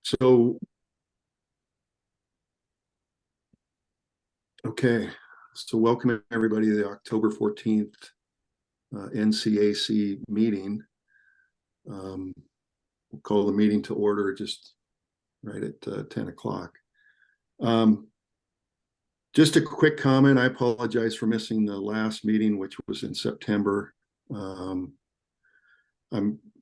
So, okay. So welcome everybody to the October 14th NCAC meeting. We'll call the meeting to order just right at 10 o'clock. Just a quick comment. I apologize for missing the last meeting, which was in September. I'm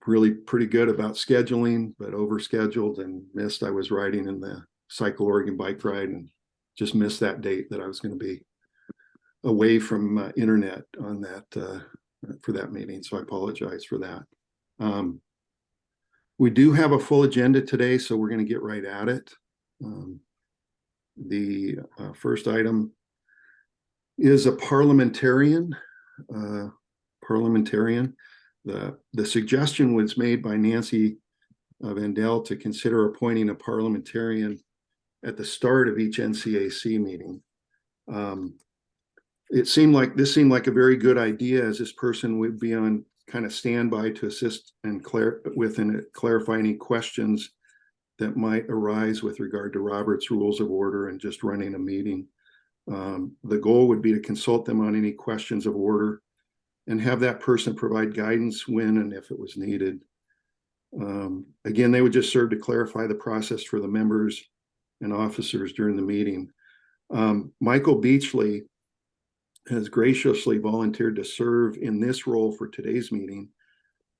really pretty good about scheduling, but overscheduled and missed. I was riding in the Cycle Oregon bike ride and just missed that date that I was going to be away from internet on that for that meeting. So I apologize for that. We do have a full agenda today, so we're going to get right at it. The first item is a parliamentarian. The suggestion was made by Nancy Vandell to consider appointing a parliamentarian at the start of each NCAC meeting. This seemed like a very good idea, as this person would be on kind of standby to assist and clarify any questions that might arise with regard to Robert's Rules of Order and just running a meeting. The goal would be to consult them on any questions of order and have that person provide guidance when and if it was needed. Again, they would just serve to clarify the process for the members and officers during the meeting. Michael Beachley has graciously volunteered to serve in this role for today's meeting.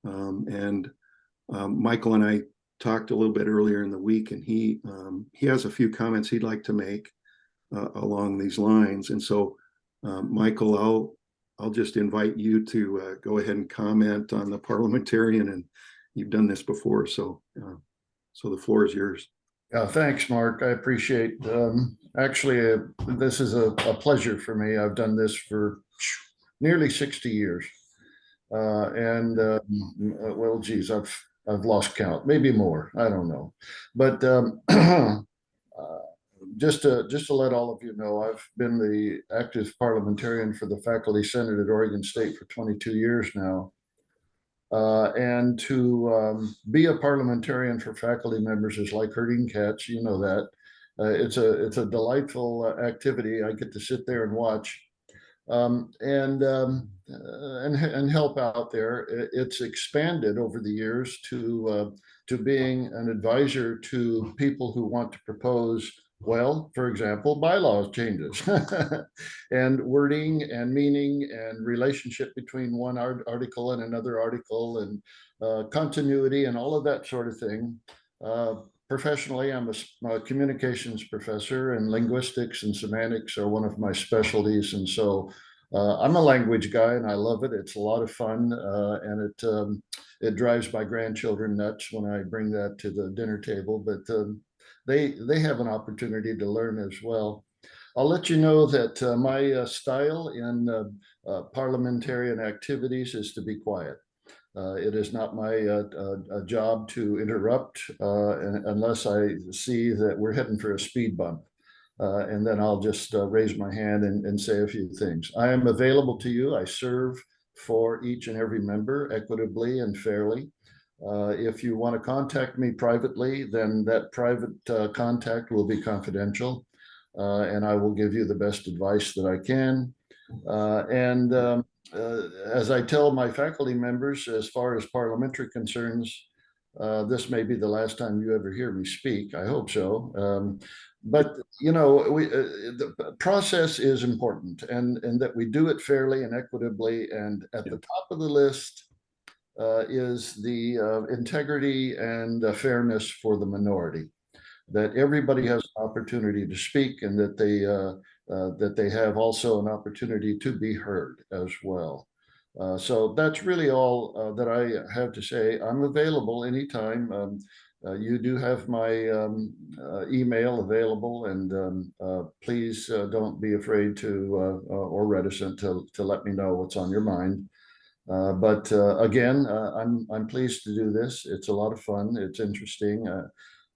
Michael and I talked a little bit earlier in the week, and he has a few comments he'd like to make along these lines. And so, Michael, I'll just invite you to go ahead and comment on the parliamentarian, and you've done this before, so the floor is yours. Yeah, thanks, Mark. I appreciate. Actually, this is a pleasure for me. I've done this for nearly 60 years, well, geez, I've lost count, maybe more. I don't know, but just to let all of you know, I've been the active parliamentarian for the Faculty Senate at Oregon State for 22 years now. And to be a parliamentarian for faculty members is like herding cats, you know that. It's a delightful activity. I get to sit there and watch and help out there. It's expanded over the years to being an advisor to people who want to propose, well, for example, bylaws changes and wording and meaning and relationship between one article and another article and continuity and all of that sort of thing. Professionally, I'm a communications professor, and linguistics and semantics are one of my specialties. And so I'm a language guy and I love it. It's a lot of fun, and it drives my grandchildren nuts when I bring that to the dinner table. But they have an opportunity to learn as well. I'll let you know that my style in parliamentarian activities is to be quiet. It is not my job to interrupt unless I see that we're heading for a speed bump. And then I'll just raise my hand and say a few things. I am available to you. I serve for each and every member equitably and fairly. If you want to contact me privately, then that private contact will be confidential, and I will give you the best advice that I can. As I tell my faculty members, as far as parliamentary concerns, this may be the last time you ever hear me speak. I hope so. But you know, the process is important, and that we do it fairly and equitably. And at the top of the list is the integrity and fairness for the minority. That everybody has an opportunity to speak, and that they have also an opportunity to be heard as well. So that's really all that I have to say. I'm available anytime. You do have my email available, and please don't be afraid to or reticent to let me know what's on your mind. But again, I'm pleased to do this. It's a lot of fun. It's interesting.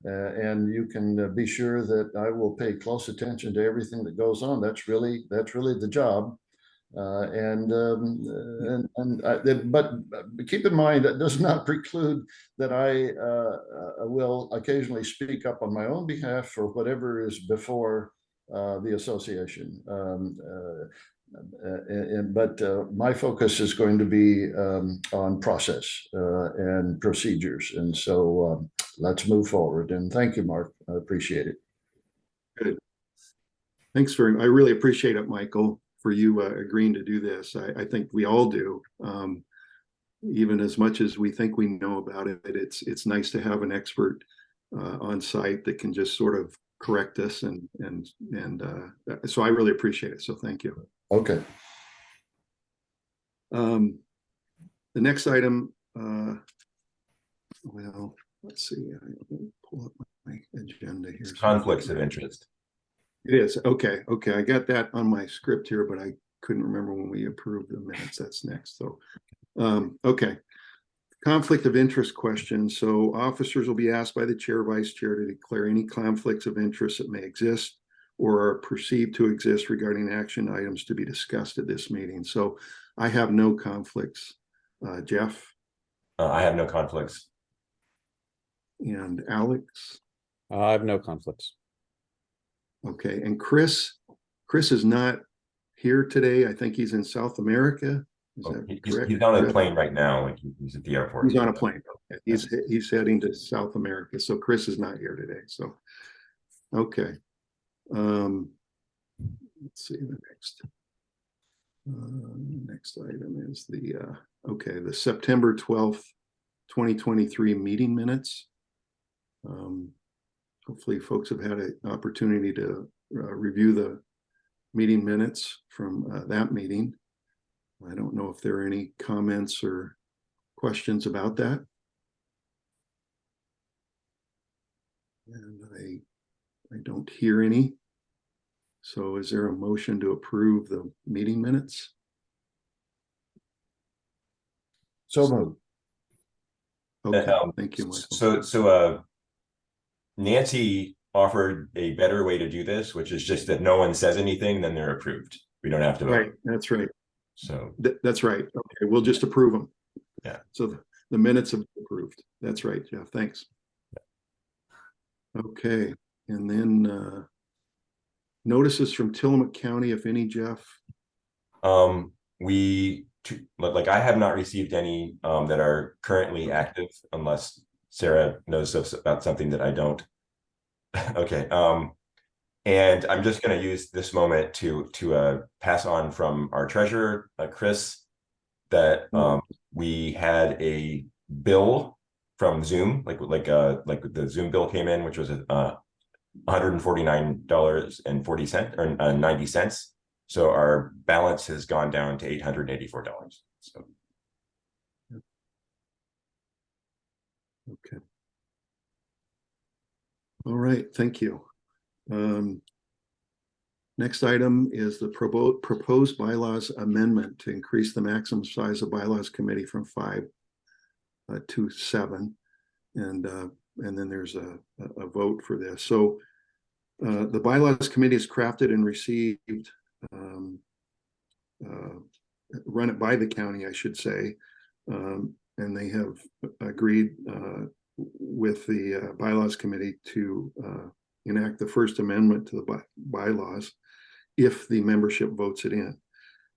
And you can be sure that I will pay close attention to everything that goes on. That's really the job. But keep in mind that does not preclude that I will occasionally speak up on my own behalf for whatever is before the association. But my focus is going to be on process and procedures. And so let's move forward. And thank you, Mark. I appreciate it. Good. Thanks I really appreciate it, Michael, for you agreeing to do this. I think we all do. Even as much as we think we know about it, it's nice to have an expert on site that can just sort of correct us, and so I really appreciate it. So thank you. Okay. The next item, well, let's see. I'll pull up my agenda here. Conflicts of interest. It is. Okay. I got that on my script here, but I couldn't remember when we approved the minutes. That's next. So, okay. Conflict of interest question. So officers will be asked by the chair, vice chair to declare any conflicts of interest that may exist or are perceived to exist regarding action items to be discussed at this meeting. So I have no conflicts. Jeff? I have no conflicts. And Alex? I have no conflicts. Okay, and Chris is not here today. I think he's in South America. Is that correct? He's on a plane right now. Like he's at the airport. He's on a plane. Okay. He's heading to South America. So Chris is not here today. So, okay. Let's see the next item is the September 12th, 2023 meeting minutes. Hopefully folks have had an opportunity to review the meeting minutes from that meeting. I don't know if there are any comments or questions about that. And I don't hear any. So is there a motion to approve the meeting minutes? So moved. Okay, thank you, Michael. So Nancy offered a better way to do this, which is just that no one says anything, then they're approved. We don't have to vote. Right, that's right. So that's right. Okay, we'll just approve them. Yeah. So the minutes have been approved. That's right, Jeff. Thanks. Okay, and then notices from Tillamook County, if any, Jeff? Like I have not received any that are currently active, unless Sarah knows about something that I don't. Okay. And I'm just going to use this moment to pass on from our treasurer, Chris, that we had a bill from Zoom, like the Zoom bill came in, which was $149.40 or 90 cents. So our balance has gone down to $884. So. Okay. All right, thank you. Next item is the proposed bylaws amendment to increase the maximum size of bylaws committee from 5 to 7, and then there's a vote for this. So the bylaws committee is crafted and received, run it by the county, I should say, and they have agreed with the bylaws committee to enact the first amendment to the bylaws if the membership votes it in.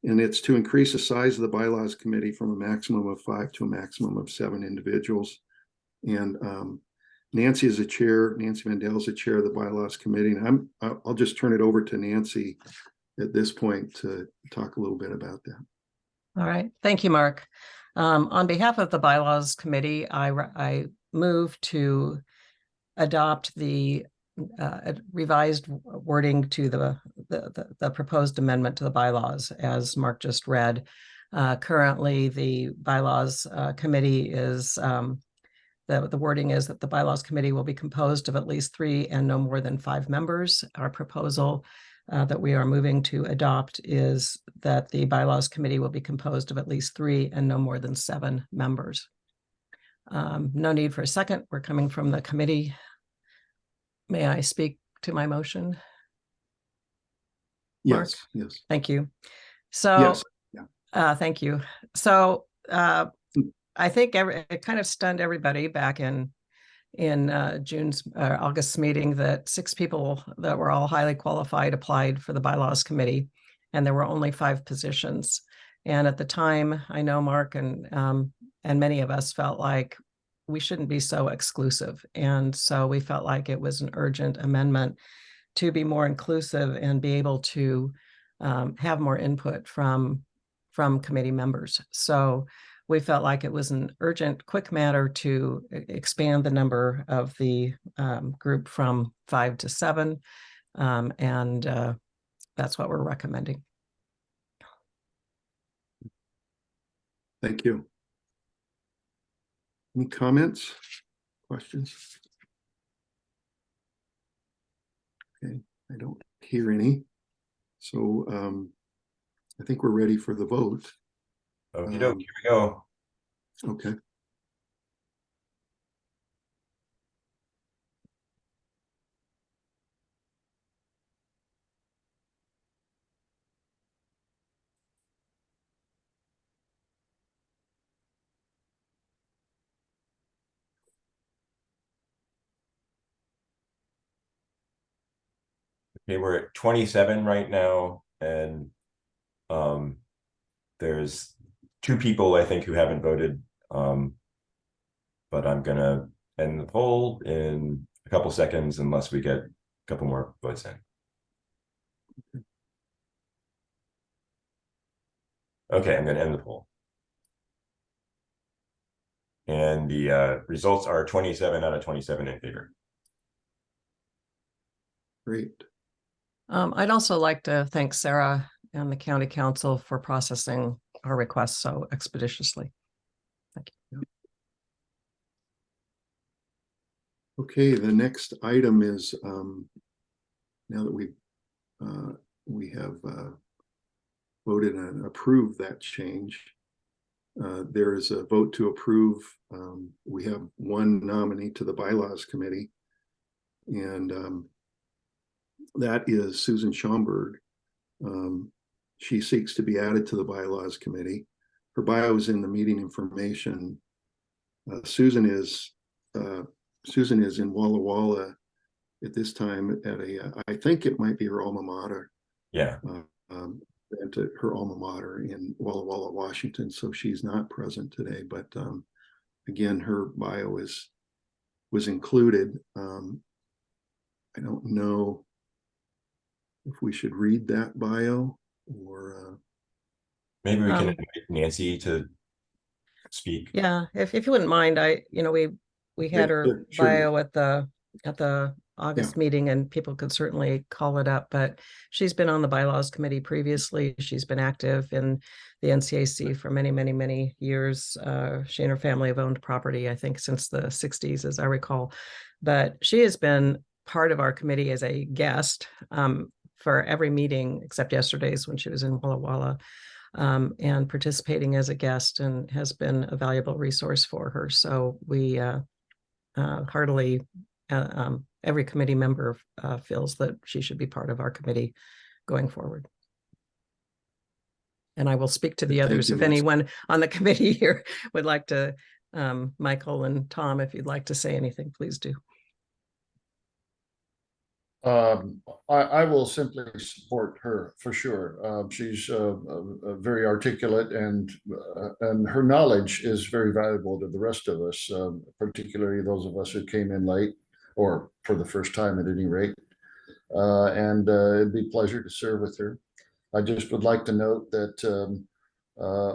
And it's to increase the size of the bylaws committee from a maximum of 5 to a maximum of 7 individuals. And Nancy is the chair. Nancy Mandel is the chair of the bylaws committee. And I'll just turn it over to Nancy at this point to talk a little bit about that. All right. Thank you, Mark. On behalf of the bylaws committee, I move to adopt the revised wording to the proposed amendment to the bylaws, as Mark just read. Currently, the bylaws committee is, the wording is that the bylaws committee will be composed of at least 3 and no more than 5 members. Our proposal that we are moving to adopt is that the bylaws committee will be composed of at least 3 and no more than 7 members. No need for a second. We're coming from the committee. May I speak to my motion? Yes, yes. Thank you. So, Yes, thank you. So, I think it kind of stunned everybody back in June's August's meeting that 6 people that were all highly qualified applied for the bylaws committee, and there were only 5 positions. And at the time, I know Mark and many of us felt like we shouldn't be so exclusive, and so we felt like it was an urgent amendment to be more inclusive and be able to have more input from committee members. So we felt like it was an urgent, quick matter to expand the number of the group from 5 to 7. And that's what we're recommending. thank you. Any comments, questions? Okay, I don't hear any. So I think we're ready for the vote. Okey doke, here we go. Okay. Okay, we're at 27 right now, and there's 2 people I think who haven't voted. But I'm gonna end the poll in a couple seconds unless we get a couple more votes in. Okay, I'm gonna end the poll. And the results are 27 out of 27 in favor. Great. I'd also like to thank Sarah and the county council for processing our request so expeditiously. Thank you. Okay, the next item is now that we have voted and approved that change. There is a vote to approve. We have 1 nominee to the bylaws committee, and that is Susan Schomburg. She seeks to be added to the bylaws committee. Her bio is in the meeting information. Susan is in Walla Walla at this time at I think it might be her alma mater. Yeah. And to her alma mater in Walla Walla, Washington. So she's not present today, but again, her bio was included. I don't know if we should read that bio or Maybe we can invite Nancy to speak. Yeah, if you wouldn't mind, we had her sure. bio at the August meeting, and people could certainly call it up, but she's been on the bylaws committee previously. She's been active in the NCAC for many, many, many years. She and her family have owned property, I think, since the 60s, as I recall. But she has been part of our committee as a guest for every meeting except yesterday's when she was in Walla Walla. And participating as a guest, and has been a valuable resource for her. So we heartily, every committee member feels that she should be part of our committee going forward. And I will speak to the others if anyone on the committee here would like to, Michael and Tom, if you'd like to say anything, please do. I will simply support her for sure. She's very articulate, and her knowledge is very valuable to the rest of us, particularly those of us who came in late or for the first time at any rate. And it'd be a pleasure to serve with her. I just would like to note that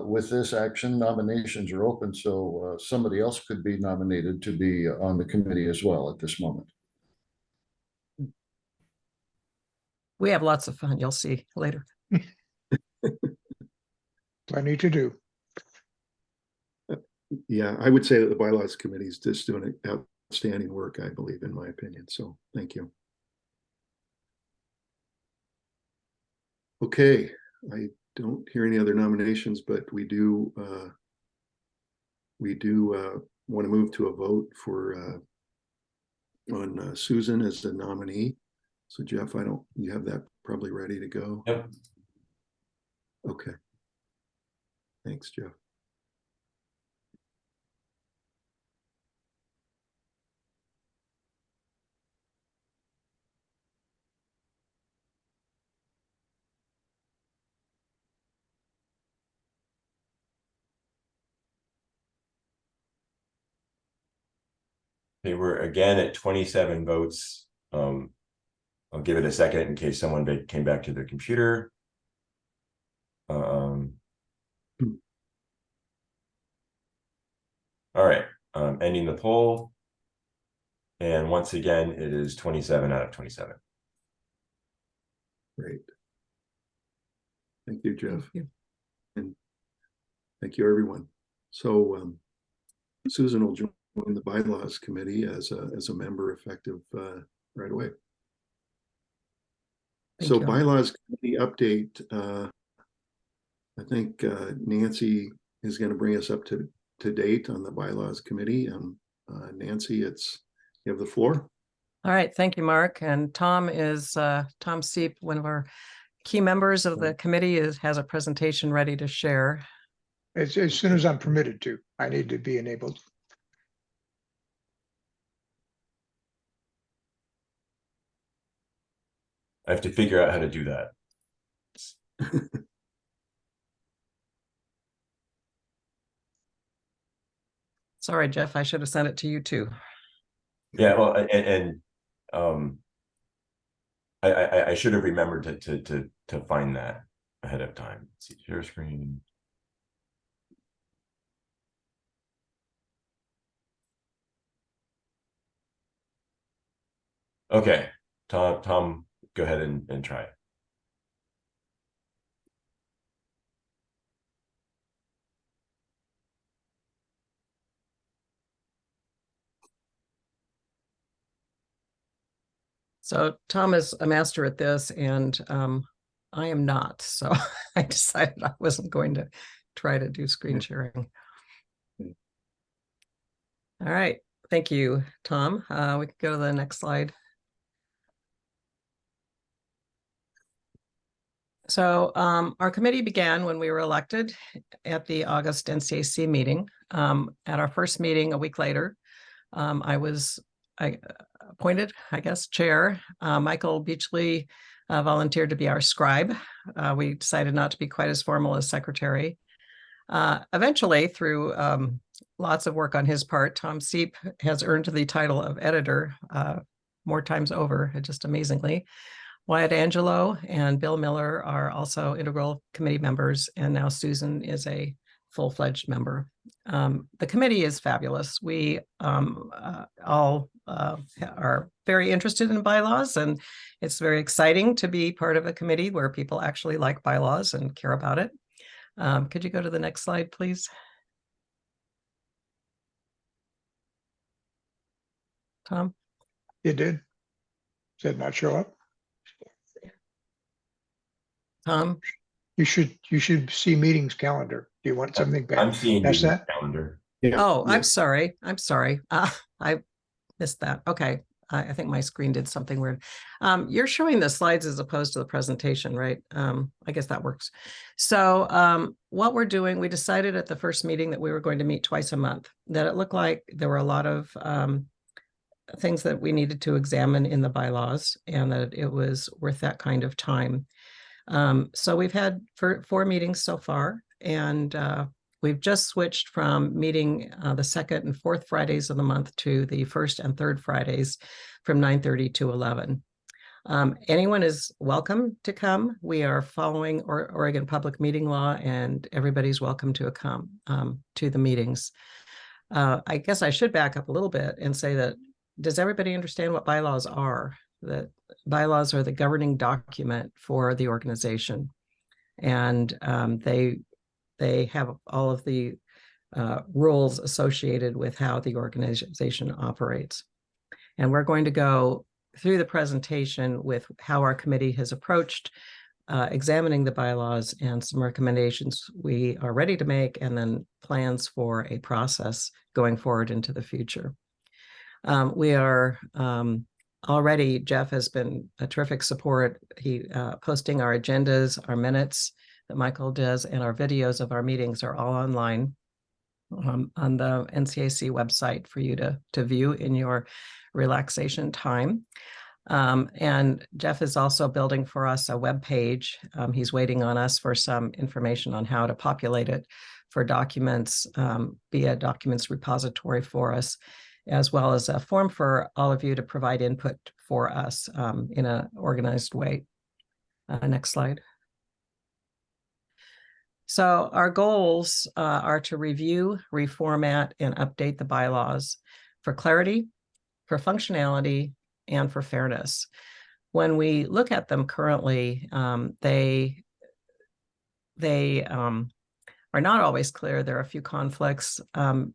with this action, nominations are open, so somebody else could be nominated to be on the committee as well at this moment. We have lots of fun. You'll see later. Plenty to do. Yeah, I would say that the bylaws committee is just doing outstanding work, I believe, in my opinion. So thank you. Okay, I don't hear any other nominations, but we do want to move to a vote for on Susan as the nominee. So Jeff, you have that probably ready to go. Yep. Okay. Thanks, Jeff. They were again at 27 votes. I'll give it a second in case someone came back to their computer. All right, ending the poll. And once again, it is 27 out of 27. Great. Thank you, Jeff. Thank you. And thank you, everyone. So Susan will join the bylaws committee as a member effective right away. Thank So you. bylaws committee update. I think Nancy is going to bring us up to date on the bylaws committee. Nancy, you have the floor. All right, thank you, Mark. And Tom Seep, one of our key members of the committee, has a presentation ready to share. As soon as I'm permitted to, I need to be enabled. I have to figure out how to do that. Sorry, Jeff, I should have sent it to you too. Yeah, well, I should have remembered to find that ahead of time. Let's see, share screen. Okay, Tom, go ahead and try it. So Tom is a master at this, and I am not. So I decided I wasn't going to try to do screen sharing. All right. Thank you, Tom. We can go to the next slide. So our committee began when we were elected at the August NCAC meeting. At our first meeting a week later, I appointed, I guess, chair. Michael Beachley volunteered to be our scribe. We decided not to be quite as formal as secretary. Eventually, through lots of work on his part, Tom Seep has earned the title of editor more times over, just amazingly. Wyatt Angelo and Bill Miller are also integral committee members, and now Susan is a full-fledged member. The committee is fabulous. We all are very interested in bylaws, and it's very exciting to be part of a committee where people actually like bylaws and care about it. Could you go to the next slide, please? Tom? It did. Did not show up. Tom? You should see meetings calendar. Do you want something back? I'm seeing That's the that. calendar. Yeah. Oh, yeah. I'm sorry. I missed that. Okay. I think my screen did something weird. You're showing the slides as opposed to the presentation, right? I guess that works. So what we're doing, we decided at the first meeting that we were going to meet twice a month, that it looked like there were a lot of things that we needed to examine in the bylaws, and that it was worth that kind of time. So we've had 4 meetings so far, and we've just switched from meeting the second and fourth Fridays of the month to the first and third Fridays from 9:30 to 11. Anyone is welcome to come. We are following Oregon public meeting law, and everybody's welcome to come to the meetings. I guess I should back up a little bit and say that, does everybody understand what bylaws are? That bylaws are the governing document for the organization, and they have all of the rules associated with how the organization operates. And we're going to go through the presentation with how our committee has approached examining the bylaws, and some recommendations we are ready to make, and then plans for a process going forward into the future. We are already, Jeff has been a terrific support. He posting our agendas, our minutes. that Michael does, and our videos of our meetings are all online on the NCAC website for you to view in your relaxation time. And Jeff is also building for us a web page. He's waiting on us for some information on how to populate it for documents, be a documents repository for us, as well as a form for all of you to provide input for us in an organized way. Next slide. So our goals are to review, reformat, and update the bylaws for clarity, for functionality, and for fairness. When we look at them currently, they are not always clear. There are a few conflicts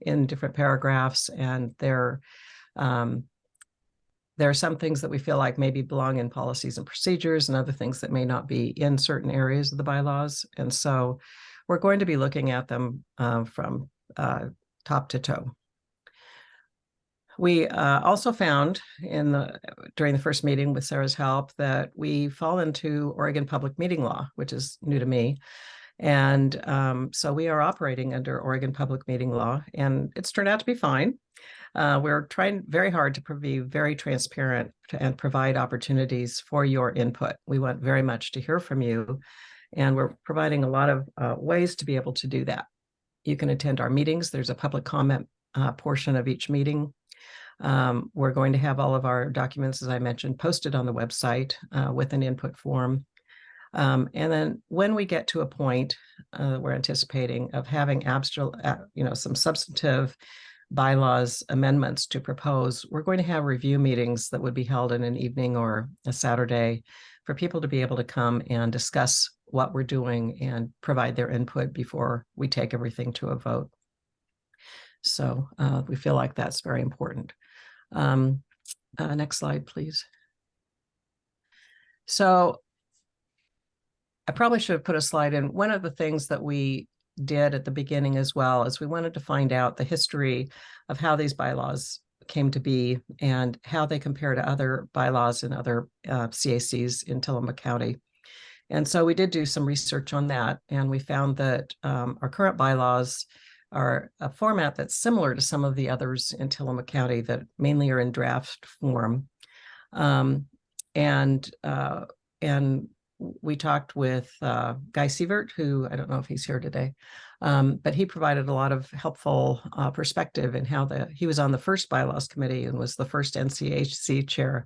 in different paragraphs, and there are some things that we feel like maybe belong in policies and procedures, and other things that may not be in certain areas of the bylaws. And so we're going to be looking at them from top to toe. We also found during the first meeting with Sarah's help that we fall into Oregon public meeting law, which is new to me. And so we are operating under Oregon public meeting law, and it's turned out to be fine. We're trying very hard to be very transparent and provide opportunities for your input. We want very much to hear from you, and we're providing a lot of ways to be able to do that. You can attend our meetings. There's a public comment portion of each meeting. We're going to have all of our documents, as I mentioned, posted on the website with an input form. And then when we get to a point we're anticipating of having some substantive bylaws amendments to propose, we're going to have review meetings that would be held in an evening or a Saturday for people to be able to come and discuss what we're doing and provide their input before we take everything to a vote. So we feel like that's very important. Next slide, please. So I probably should have put a slide in. One of the things that we did at the beginning as well is we wanted to find out the history of how these bylaws came to be and how they compare to other bylaws and other CACs in Tillamook County. And so we did do some research on that, and we found that our current bylaws are a format that's similar to some of the others in Tillamook County that mainly are in draft form. And we talked with Guy Sievert, who I don't know if he's here today, but he provided a lot of helpful perspective in how he was on the first bylaws committee and was the first NCAC chair.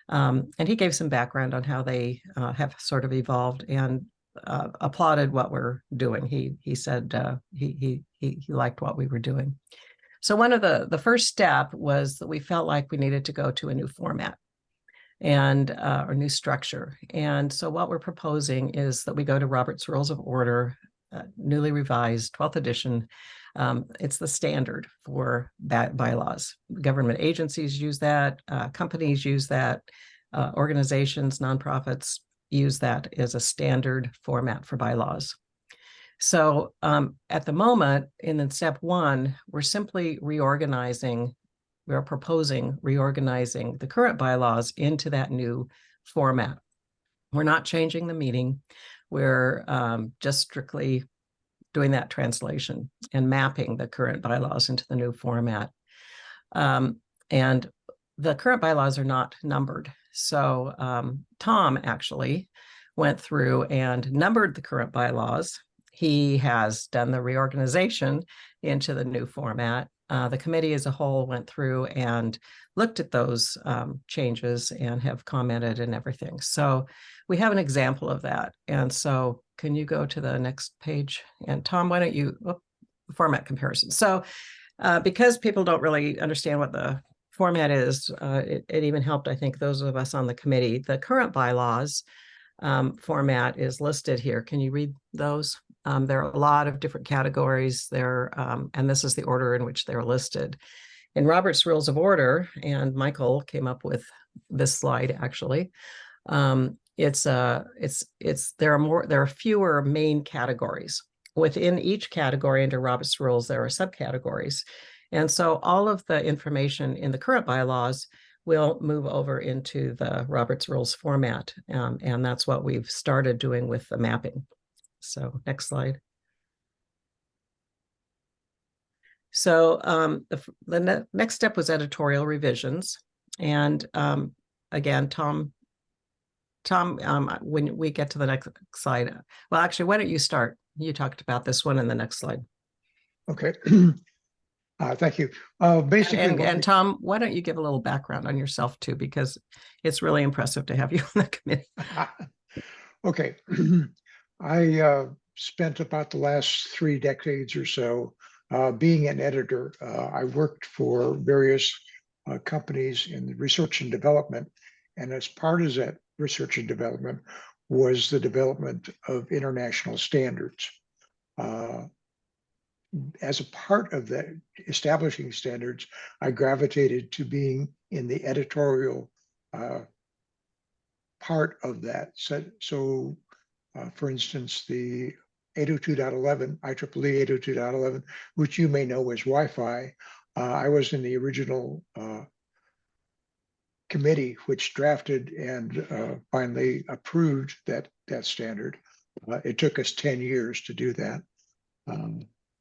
And he gave some background on how they have sort of evolved and applauded what we're doing. He said he liked what we were doing. So one of the first step was that we felt like we needed to go to a new format and a new structure. And so what we're proposing is that we go to Robert's Rules of Order, newly revised 12th edition. It's the standard for bylaws. Government agencies use that, companies use that, organizations, nonprofits use that as a standard format for bylaws. So at the moment, in step one, we're simply we are proposing reorganizing the current bylaws into that new format. We're not changing the meaning. We're just strictly doing that translation and mapping the current bylaws into the new format. And the current bylaws are not numbered. So Tom actually went through and numbered the current bylaws. He has done the reorganization into the new format. The committee as a whole went through and looked at those changes and have commented and everything. So we have an example of that. And so can you go to the next page? And Tom, why don't you, format comparison. So because people don't really understand what the format is, it even helped, I think, those of us on the committee. The current bylaws format is listed here. Can you read those? There are a lot of different categories there, and this is the order in which they're listed. In Robert's Rules of Order, and Michael came up with this slide actually, there are fewer main categories. Within each category under Robert's Rules, there are subcategories. And so all of the information in the current bylaws will move over into the Robert's Rules format. And that's what we've started doing with the mapping. So next slide. So the next step was editorial revisions. And again, Tom, when we get to the next slide, well, actually, why don't you start? You talked about this one in the next slide. Okay. Thank you. Basically, And Tom, why don't you give a little background on yourself too, because it's really impressive to have you on the committee. okay. I spent about the last 3 decades or so being an editor. I worked for various companies in the research and development, and as part of that research and development was the development of international standards. As a part of that establishing standards, I gravitated to being in the editorial part of that. So for instance, the 802.11, IEEE 802.11, which you may know as Wi-Fi, I was in the original committee which drafted and finally approved that standard. It took us 10 years to do that.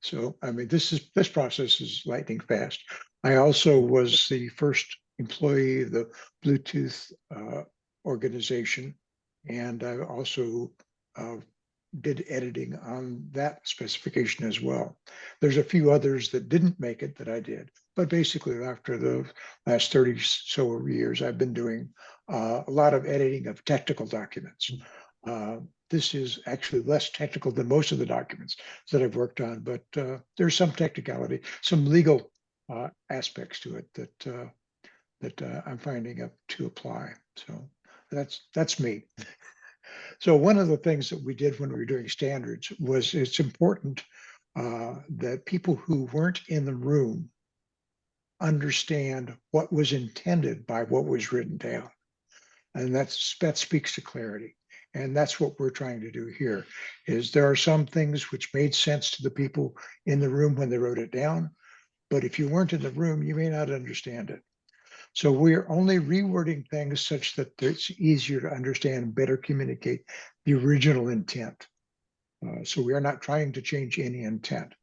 So, I mean, this process is lightning fast. I also was the first employee of the Bluetooth organization, and I also did editing on that specification as well. There's a few others that didn't make it that I did, but basically after the last 30 so years, I've been doing a lot of editing of technical documents. This is actually less technical than most of the documents that I've worked on, but there's some technicality, some legal aspects to it that I'm finding up to apply. So that's me. So one of the things that we did when we were doing standards was it's important that people who weren't in the room understand what was intended by what was written down. And that speaks to clarity. And that's what we're trying to do here, is there are some things which made sense to the people in the room when they wrote it down, but if you weren't in the room, you may not understand it. So we're only rewording things such that it's easier to understand and better communicate the original intent. So we are not trying to change any intent.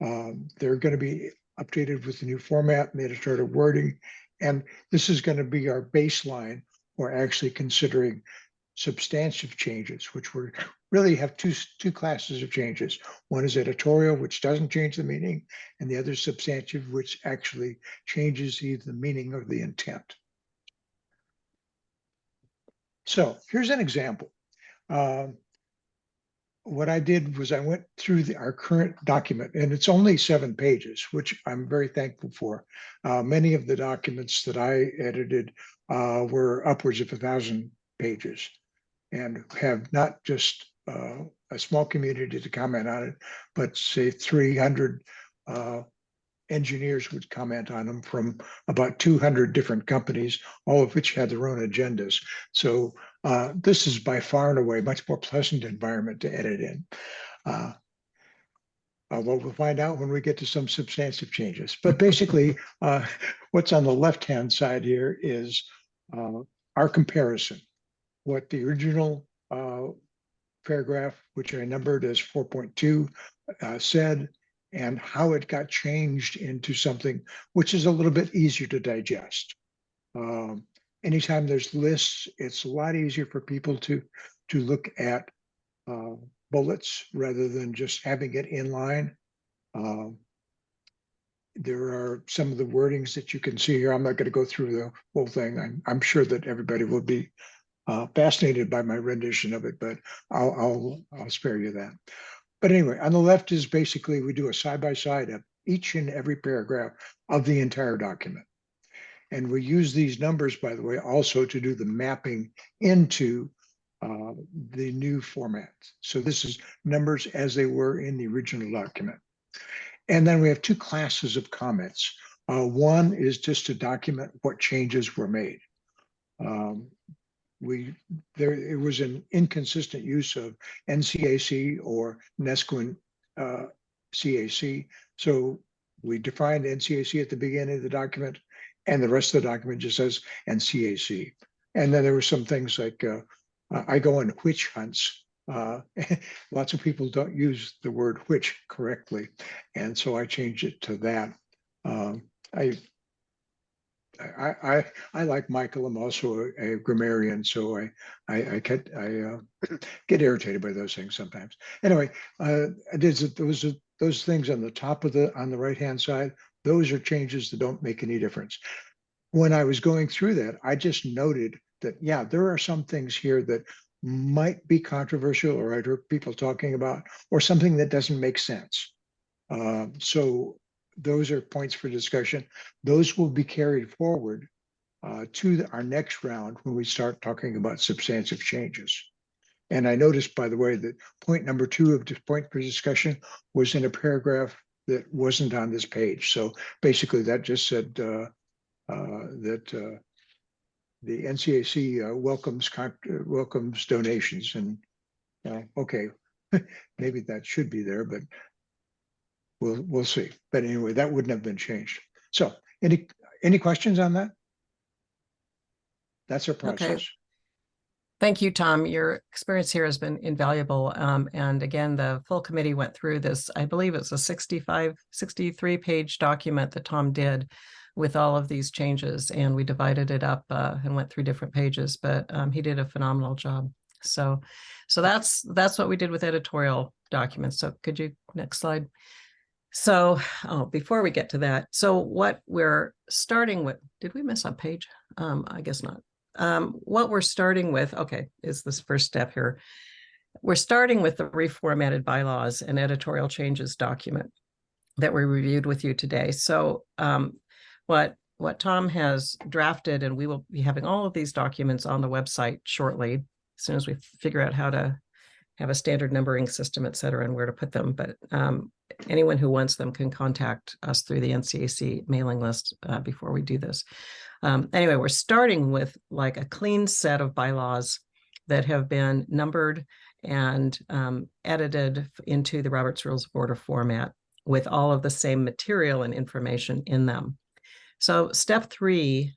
They're going to be updated with the new format and the editorial wording. And this is going to be our baseline for actually considering substantive changes, which we really have two classes of changes. One is editorial, which doesn't change the meaning, and the other substantive, which actually changes either the meaning or the intent. So here's an example. What I did was I went through our current document, and it's only 7 pages, which I'm very thankful for. Many of the documents that I edited were upwards of 1,000 pages and have not just a small community to comment on it, but say 300 engineers would comment on them from about 200 different companies, all of which had their own agendas. So this is by far and away much more pleasant environment to edit in. Although we'll find out when we get to some substantive changes. But basically, what's on the left-hand side here is our comparison. What the original paragraph, which I numbered as 4.2, said, and how it got changed into something which is a little bit easier to digest. Anytime there's lists, it's a lot easier for people to look at bullets rather than just having it in line. There are some of the wordings that you can see here. I'm not going to go through the whole thing. I'm sure that everybody will be fascinated by my rendition of it, but I'll spare you that. But anyway, on the left is basically we do a side-by-side of each and every paragraph of the entire document. And we use these numbers, by the way, also to do the mapping into the new format. So this is numbers as they were in the original document. And then we have 2 classes of comments. One is just to document what changes were made. It was an inconsistent use of NCAC or Nesquin CAC. So we defined NCAC at the beginning of the document, and the rest of the document just says NCAC. And then there were some things like I go on witch hunts Lots of people don't use the word which correctly, and so I changed it to that. I like Michael. I'm also a grammarian, so I get irritated by those things sometimes. Anyway, those things on the top of on the right hand side. Those are changes that don't make any difference. When I was going through that, I just noted that, yeah, there are some things here that might be controversial, or I'd heard people talking about, or something that doesn't make sense. So those are points for discussion. Those will be carried forward to our next round when we start talking about substantive changes. And I noticed, by the way, that point number 2 of the point for discussion was in a paragraph that wasn't on this page. So basically that just said that the NCAC welcomes donations, and okay, maybe that should be there, but we'll see. But anyway, that wouldn't have been changed. So any questions on that? That's our process. Thank you, Tom. Your experience here has been invaluable. And again, the full committee went through this. I believe it's a 63-page document that Tom did with all of these changes, and we divided it up and went through different pages, but he did a phenomenal job. So that's what we did with editorial documents. So could you, next slide? So, before we get to that, so what we're starting with, did we miss a page? I guess not. What we're starting with, okay, is this first step here. We're starting with the reformatted bylaws and editorial changes document that we reviewed with you today. So what Tom has drafted, and we will be having all of these documents on the website shortly, as soon as we figure out how to have a standard numbering system, et cetera, and where to put them. But anyone who wants them can contact us through the NCAC mailing list before we do this. Anyway, we're starting with like a clean set of bylaws that have been numbered and edited into the Robert's Rules of Order format with all of the same material and information in them. So step 3,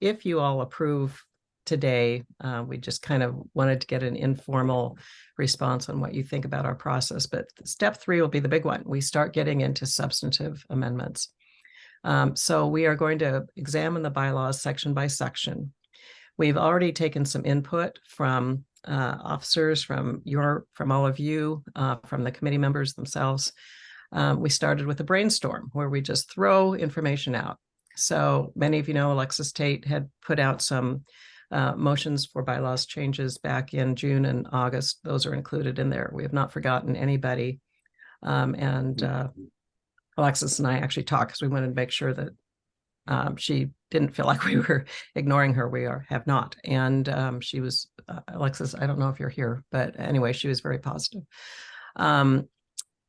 if you all approve today, we just kind of wanted to get an informal response on what you think about our process. But step 3 will be the big one. We start getting into substantive amendments. So we are going to examine the bylaws section by section. We've already taken some input from officers, from all of you, from the committee members themselves. We started with a brainstorm where we just throw information out. So many of you know Alexis Tate had put out some motions for bylaws changes back in June and August. Those are included in there. We have not forgotten anybody. Alexis and I actually talked because we wanted to make sure that she didn't feel like we were ignoring her. We have not. And she was, Alexis, I don't know if you're here, but anyway, she was very positive.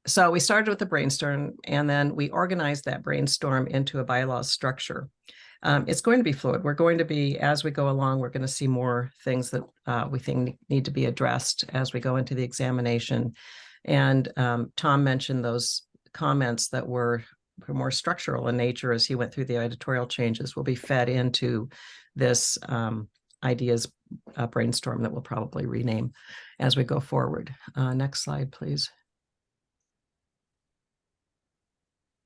So we started with the brainstorm, and then we organized that brainstorm into a bylaws structure. It's going to be fluid. We're going to be, as we go along, we're going to see more things that we think need to be addressed as we go into the examination. And Tom mentioned those comments that were more structural in nature as he went through the editorial changes will be fed into this ideas brainstorm that we'll probably rename as we go forward. Next slide, please.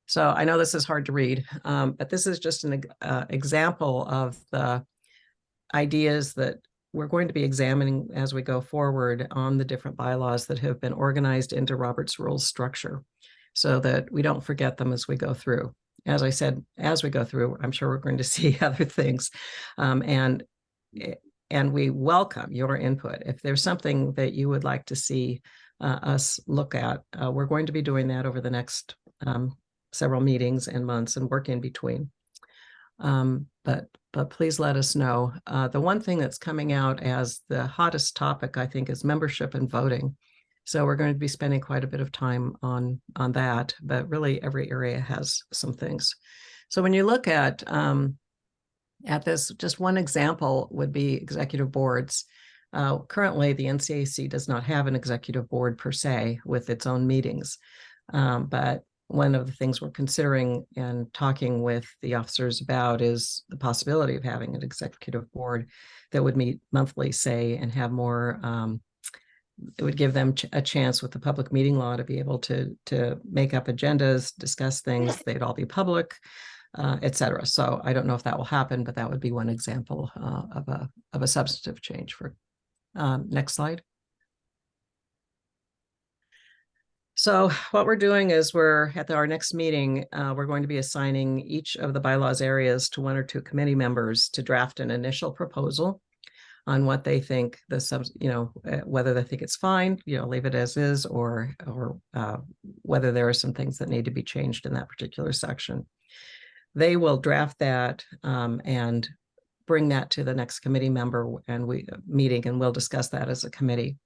So I know this is hard to read, but this is just an example of the ideas that we're going to be examining as we go forward on the different bylaws that have been organized into Robert's Rules structure, so that we don't forget them as we go through. As I said, as we go through, I'm sure we're going to see other things, and we welcome your input. If there's something that you would like to see us look at, we're going to be doing that over the next several meetings and months and work in between. But please let us know. The one thing that's coming out as the hottest topic, I think, is membership and voting. So we're going to be spending quite a bit of time on that, but really every area has some things. So when you look at this, just one example would be executive boards. Currently, the NCAC does not have an executive board per se with its own meetings, but one of the things we're considering and talking with the officers about is the possibility of having an executive board that would meet monthly, say, and have more it would give them a chance with the public meeting law to be able to make up agendas, discuss things. They'd all be public, et cetera. So I don't know if that will happen, but that would be one example of a substantive change for. Next slide. So what we're doing is we're at our next meeting, we're going to be assigning each of the bylaws areas to 1 or 2 committee members to draft an initial proposal on what they think whether they think it's fine, leave it as is, or whether there are some things that need to be changed in that particular section. They will draft that and bring that to the next committee member meeting, and we'll discuss that as a committee.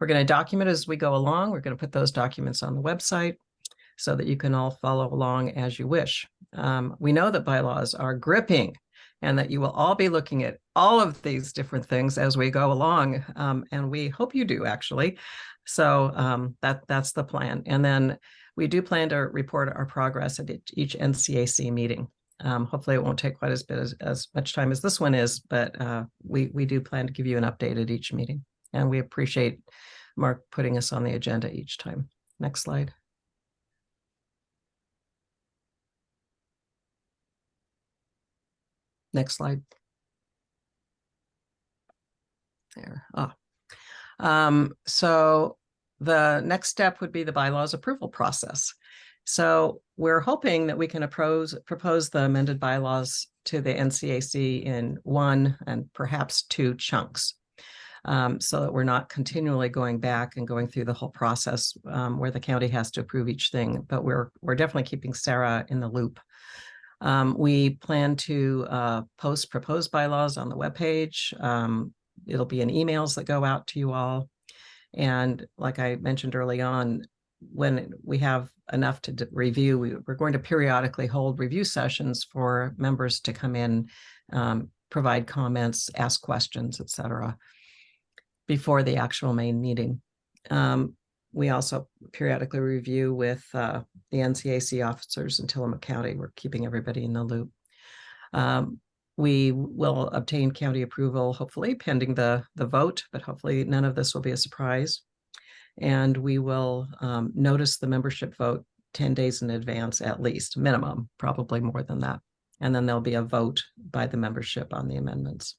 We're going to document as we go along. We're going to put those documents on the website so that you can all follow along as you wish. We know that bylaws are gripping and that you will all be looking at all of these different things as we go along. And we hope you do, actually. So that's the plan. And then we do plan to report our progress at each NCAC meeting. Hopefully it won't take quite as much time as this one is, but we do plan to give you an update at each meeting. And we appreciate Mark putting us on the agenda each time. Next slide. Next slide. There. So the next step would be the bylaws approval process. So we're hoping that we can propose the amended bylaws to the NCAC in 1 and perhaps 2 chunks. So that we're not continually going back and going through the whole process where the county has to approve each thing, but we're definitely keeping Sarah in the loop. We plan to post proposed bylaws on the webpage. It'll be in emails that go out to you all. And like I mentioned early on, when we have enough to review, we're going to periodically hold review sessions for members to come in, provide comments, ask questions, et cetera, before the actual main meeting. We also periodically review with the NCAC officers in Tillamook County. We're keeping everybody in the loop. We will obtain county approval, hopefully pending the vote, but hopefully none of this will be a surprise. And we will notice the membership vote 10 days in advance, at least, minimum, probably more than that. And then there'll be a vote by the membership on the amendments.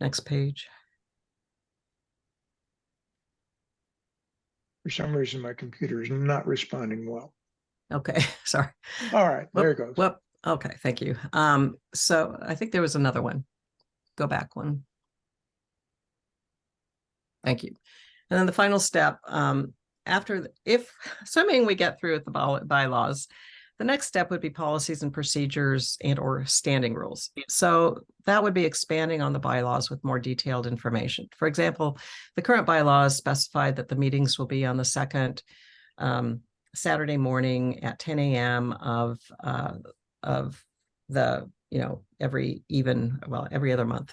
Next page. For some reason, my computer is not responding well. Okay, sorry. All right, there it goes. Well, okay, thank you. So I think there was another one. Go back one. Thank you. And then the final step, assuming we get through with the bylaws, the next step would be policies and procedures and/or standing rules. So that would be expanding on the bylaws with more detailed information. For example, the current bylaws specified that the meetings will be on the second Saturday morning at 10 a.m. of the, every other month.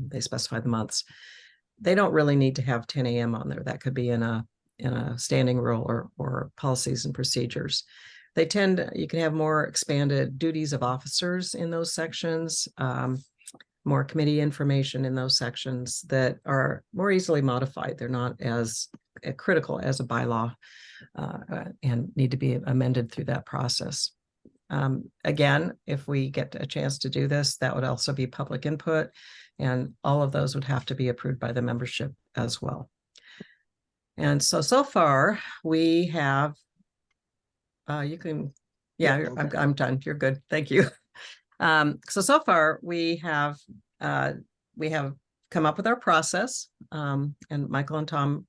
They specify the months. They don't really need to have 10 a.m. on there. That could be in a standing rule or policies and procedures. You can have more expanded duties of officers in those sections, more committee information in those sections that are more easily modified. They're not as critical as a bylaw and need to be amended through that process. Again, if we get a chance to do this, that would also be public input, and all of those would have to be approved by the membership as well. And so far we have okay. I'm done. You're good. Thank you. So far we have come up with our process, and Michael and Tom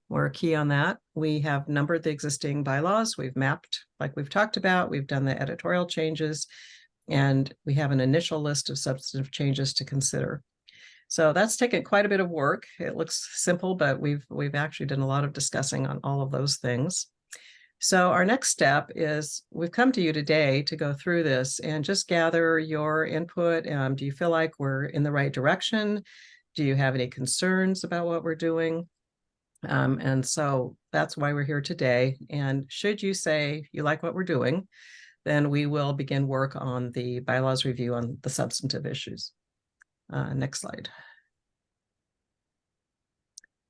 were key on that. We have numbered the existing bylaws. We've mapped, like we've talked about. We've done the editorial changes, and we have an initial list of substantive changes to consider. So that's taken quite a bit of work. It looks simple, but we've actually done a lot of discussing on all of those things. So our next step is we've come to you today to go through this and just gather your input. Do you feel like we're in the right direction? Do you have any concerns about what we're doing? And so that's why we're here today. And should you say you like what we're doing, then we will begin work on the bylaws review on the substantive issues. Next slide.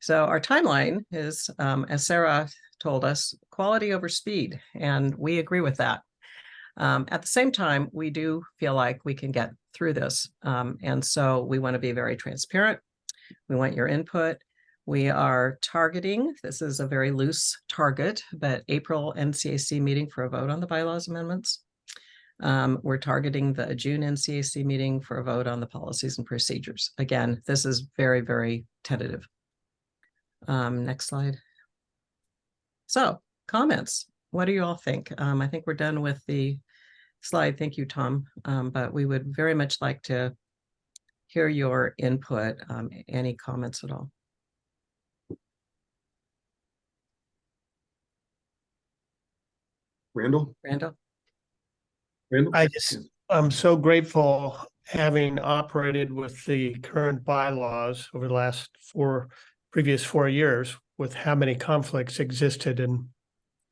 So our timeline is, as Sarah told us, quality over speed, and we agree with that. At the same time, we do feel like we can get through this. And so we want to be very transparent. We want your input. We are targeting, this is a very loose target, but April NCAC meeting for a vote on the bylaws amendments. We're targeting the June NCAC meeting for a vote on the policies and procedures. Again, this is very, very tentative. Next slide. So comments, what do you all think? I think we're done with the slide. Thank you, Tom. But we would very much like to hear your input. Any comments at all? Randall? Randall? Randall? I'm so grateful having operated with the current bylaws over the last previous 4 years with how many conflicts existed and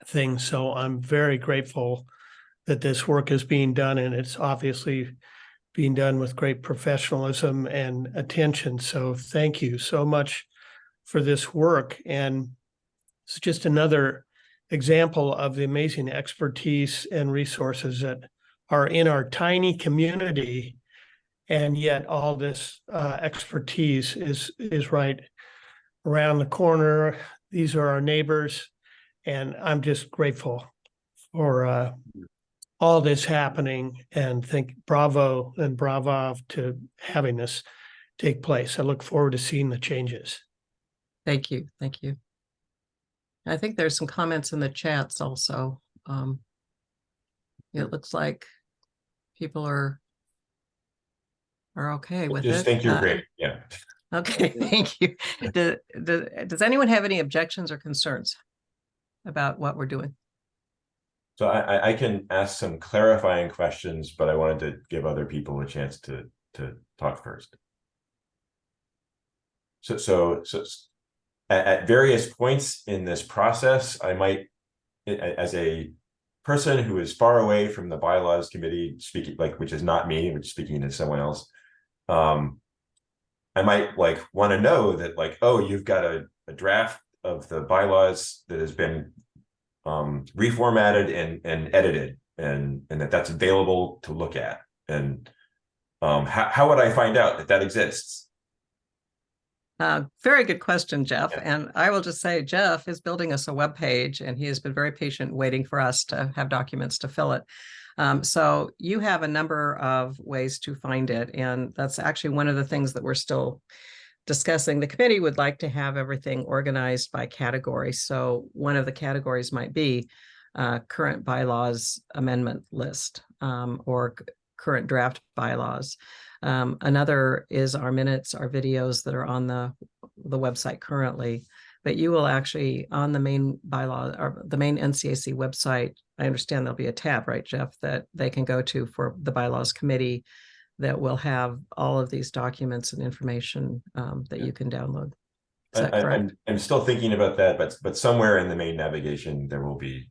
things. So I'm very grateful that this work is being done, and it's obviously being done with great professionalism and attention. So thank you so much for this work. And it's just another example of the amazing expertise and resources that are in our tiny community. And yet all this expertise is right around the corner. These are our neighbors. And I'm just grateful for all this happening, and think bravo and bravo to having this take place. I look forward to seeing the changes. Thank you. Thank you. I think there's some comments in the chats also. It looks like people are okay with Just it. think you're great. Yeah. Okay, thank you. Does anyone have any objections or concerns about what we're doing? So I can ask some clarifying questions, but I wanted to give other people a chance to talk first. So at various points in this process, I might, as a person who is far away from the bylaws committee, speaking which is not me, which is speaking to someone else, I might want to know that oh, you've got a draft of the bylaws that has been reformatted and edited, and that's available to look at. And how would I find out that exists? Very good question, Jeff. Yeah. And I will just say, Jeff is building us a web page, and he has been very patient waiting for us to have documents to fill it. So you have a number of ways to find it. And that's actually one of the things that we're still discussing. The committee would like to have everything organized by category. So one of the categories might be current bylaws amendment list, or current draft bylaws. Another is our minutes, our videos that are on the website currently. But you will actually, on the main bylaw or the main NCAC website, I understand there'll be a tab, right, Jeff, that they can go to for the bylaws committee that will have all of these documents and information that you can download. Is that correct? I'm still thinking about that, but somewhere in the main navigation, there will be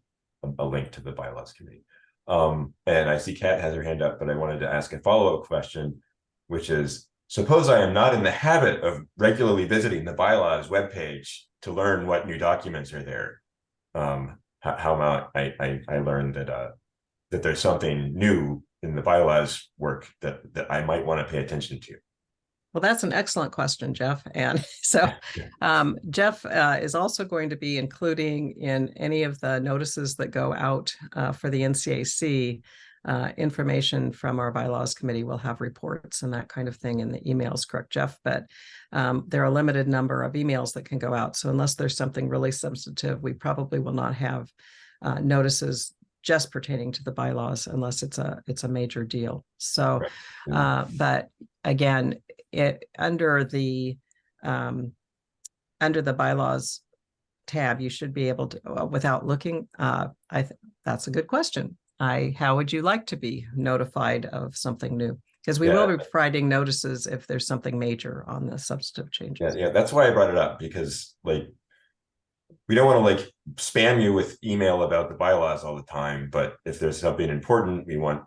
a link to the bylaws committee. And I see Kat has her hand up, but I wanted to ask a follow-up question, which is, suppose I am not in the habit of regularly visiting the bylaws webpage to learn what new documents are there. How about I learned that there's something new in the bylaws work that I might want to pay attention to? Well, that's an excellent question, Jeff. And so Jeff is also going to be including in any of the notices that go out for the NCAC information from our bylaws committee. Will have reports and that kind of thing in the emails, correct, Jeff? But there are a limited number of emails that can go out. So unless there's something really substantive, we probably will not have notices just pertaining to the bylaws unless it's a major deal. So, but again, under the bylaws tab, you should be able to, without looking, that's a good question. How would you like to be notified of something new? Because we will be providing notices if there's something major on the substantive changes. Yeah, that's why I brought it up, because we don't want to spam you with email about the bylaws all the time, but if there's something important, we want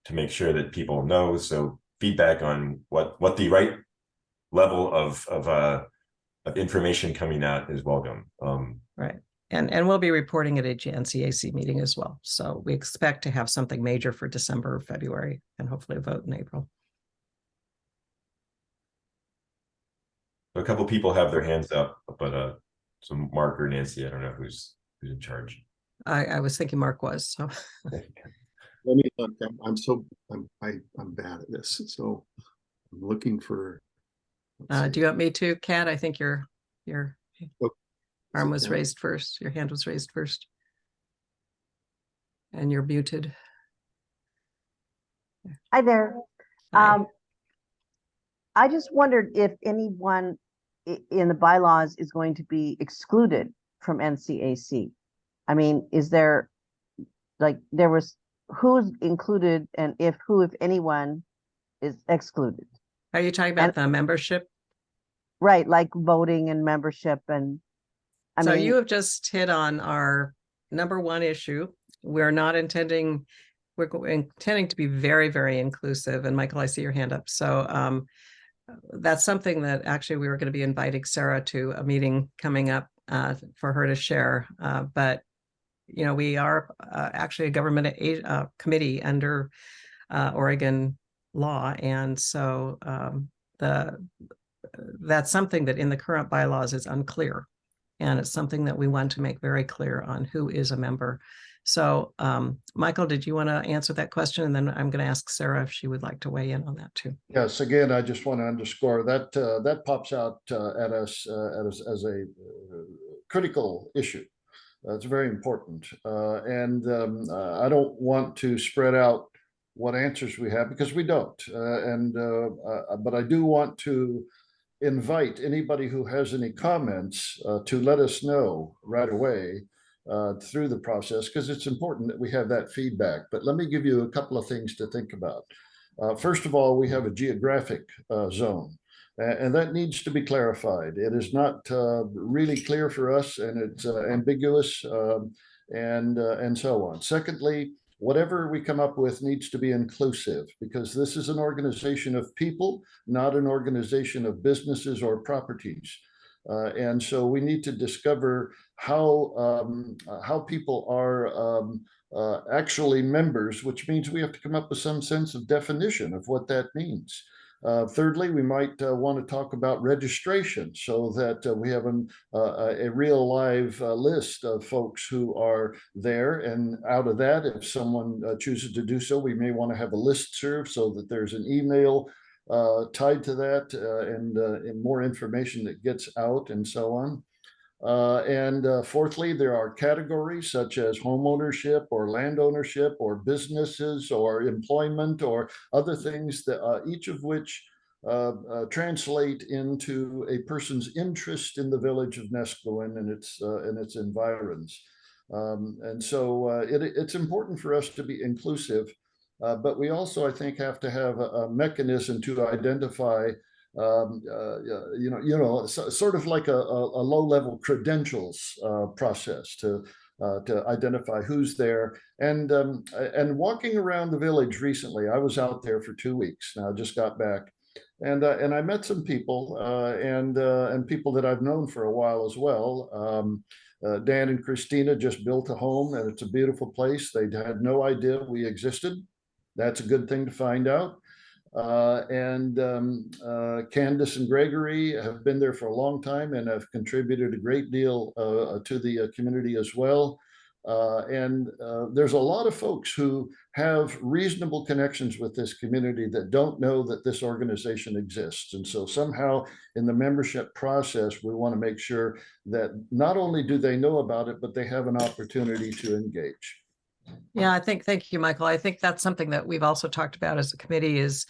to make sure that people know. So feedback on what the right level of information coming out is welcome. Right. And we'll be reporting at a NCAC meeting as well. So we expect to have something major for December or February, and hopefully a vote in April. A couple people have their hands up, but so Mark or Nancy, I don't know who's in charge. I was thinking Mark was, so. Let me look. I'm bad at this, so I'm looking for. let's Do you want me to, Kat? I think your Oh, arm it was Kat? raised first. Your hand was raised first. And you're muted. Hi there. Hi. I just wondered if anyone in the bylaws is going to be excluded from NCAC. I mean, is there, like, there was, who's included and if anyone is excluded? Are you talking about the membership? Right, like voting and membership and, I So mean, you have just hit on our number one issue. We're intending to be very, very inclusive. And Michael, I see your hand up. So that's something that actually we were going to be inviting Sarah to a meeting coming up for her to share. But, you know, we are actually a government committee under Oregon law. And so that's something that in the current bylaws is unclear. And it's something that we want to make very clear on who is a member. So, Michael, did you want to answer that question? And then I'm going to ask Sarah if she would like to weigh in on that too. Yes, again, I just want to underscore that that pops out at us as a critical issue. It's very important. I don't want to spread out what answers we have because we don't. But I do want to invite anybody who has any comments to let us know right away through the process, because it's important that we have that feedback. But let me give you a couple of things to think about. First of all, we have a geographic zone, and that needs to be clarified. It is not really clear for us, and it's ambiguous, and so on. Secondly, whatever we come up with needs to be inclusive, because this is an organization of people, not an organization of businesses or properties. And so we need to discover how people are actually members, which means we have to come up with some sense of definition of what that means. Thirdly, we might want to talk about registration so that we have a real live list of folks who are there. And out of that, if someone chooses to do so, we may want to have a listserv so that there's an email tied to that and more information that gets out and so on. Fourthly, there are categories such as home ownership or land ownership or businesses or employment or other things that each of which translate into a person's interest in the village of Neskowin and its environs. So it's important for us to be inclusive, but we also, I think, have to have a mechanism to identify sort of like a low-level credentials process to identify who's there. And walking around the village recently, I was out there for 2 weeks. Now I just got back, and I met some people and people that I've known for a while as well. Dan and Christina just built a home, and it's a beautiful place. They had no idea we existed. That's a good thing to find out. Candace and Gregory have been there for a long time and have contributed a great deal to the community as well. There's a lot of folks who have reasonable connections with this community that don't know that this organization exists. And so somehow in the membership process, we want to make sure that not only do they know about it, but they have an opportunity to engage. Yeah, thank you, Michael. I think that's something that we've also talked about as a committee is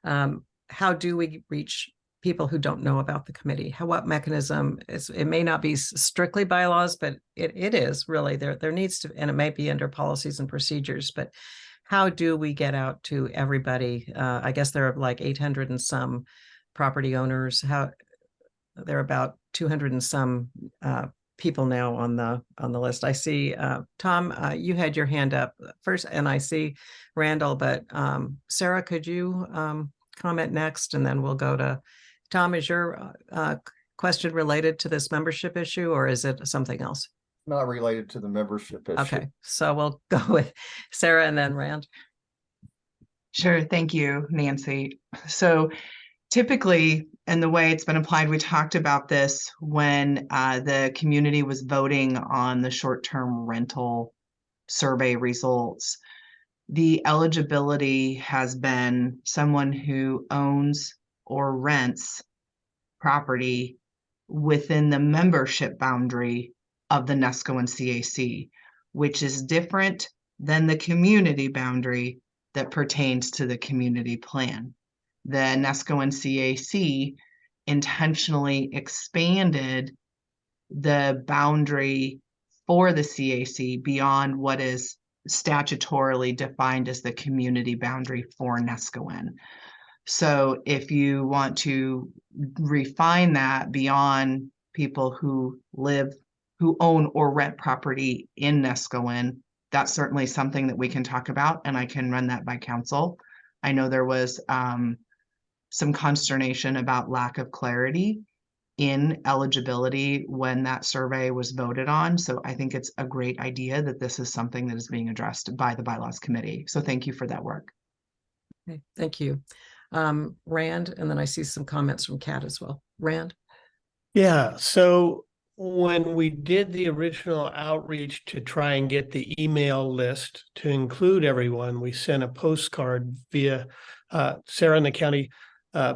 how do we reach people who don't know about the committee? What mechanism is, it may not be strictly bylaws, but it is really there needs to, and it might be under policies and procedures, but how do we get out to everybody? I guess there are like 800 and some property owners. There are about 200 and some people now on the list. I see Tom, you had your hand up first, and I see Randall, but Sarah, could you comment next, and then we'll go to Tom. Is your question related to this membership issue, or is it something else? Not related to the membership issue. Okay, so we'll go with Sarah and then Rand. Sure. Thank you, Nancy. So typically, and the way it's been applied, we talked about this when the community was voting on the short-term rental survey results. The eligibility has been someone who owns or rents property within the membership boundary of the NESCO and CAC, which is different than the community boundary that pertains to the community plan. The NESCO and CAC intentionally expanded the boundary for the CAC beyond what is statutorily defined as the community boundary for NESCO-N. So if you want to refine that beyond people who own or rent property in NESCO-N, that's certainly something that we can talk about, and I can run that by council. I know there was some consternation about lack of clarity in eligibility when that survey was voted on. So I think it's a great idea that this is something that is being addressed by the bylaws committee. So thank you for that work. Okay, thank you. Rand, and then I see some comments from Kat as well. Rand? Yeah, so when we did the original outreach to try and get the email list to include everyone, we sent a postcard via Sarah and the county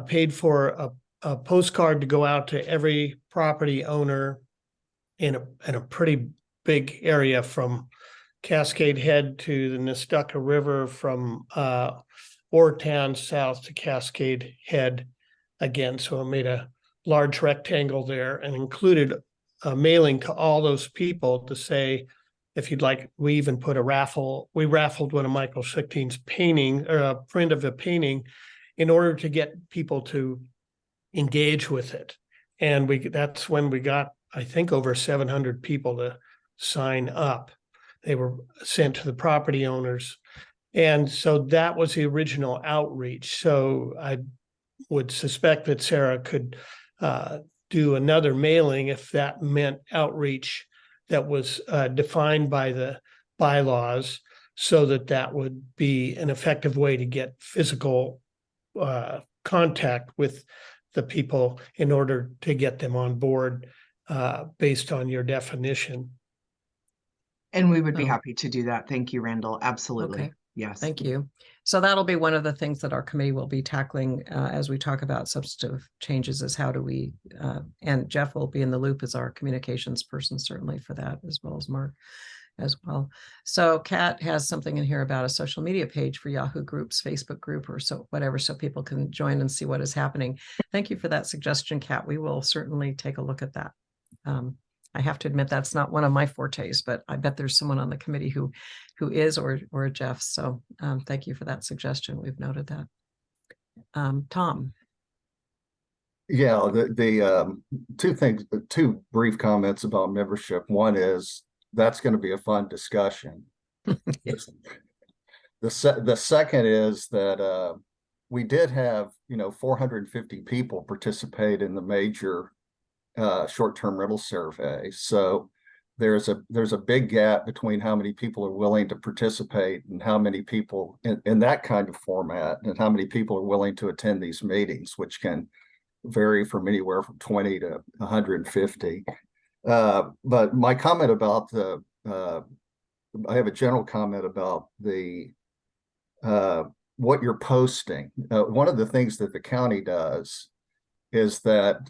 paid for a postcard to go out to every property owner in a pretty big area from Cascade Head to the Nestucca River, from Ortown south to Cascade Head again. So I made a large rectangle there and included a mailing to all those people to say, if you'd like, we even put a raffle. We raffled one of Michael Schichting's painting, or a print of a painting, in order to get people to engage with it. And that's when we got, I think, over 700 people to sign up. They were sent to the property owners. And so that was the original outreach. So I would suspect that Sarah could do another mailing if that meant outreach that was defined by the bylaws, so that would be an effective way to get physical contact with the people in order to get them on board based on your definition. And we would be Oh. happy to do that. Thank you, Randall. Absolutely. Okay. Yes. Thank you. So that'll be one of the things that our committee will be tackling as we talk about substantive changes, is how do we, and Jeff will be in the loop as our communications person, certainly for that, as well as Mark as well. So Kat has something in here about a social media page for Yahoo Groups, Facebook group, or so whatever, so people can join and see what is happening. Thank you for that suggestion, Kat. We will certainly take a look at that. I have to admit that's not one of my fortes, but I bet there's someone on the committee who is, or Jeff. So thank you for that suggestion. We've noted that. Tom. Yeah, the two brief comments about membership. One is that's going to be a fun discussion. Yes. The second is that we did have 450 people participate in the major short-term rental survey. So there's a big gap between how many people are willing to participate and how many people in that kind of format, and how many people are willing to attend these meetings, which can vary from anywhere from 20 to 150. But my comment about I have a general comment about what you're posting. One of the things that the county does is that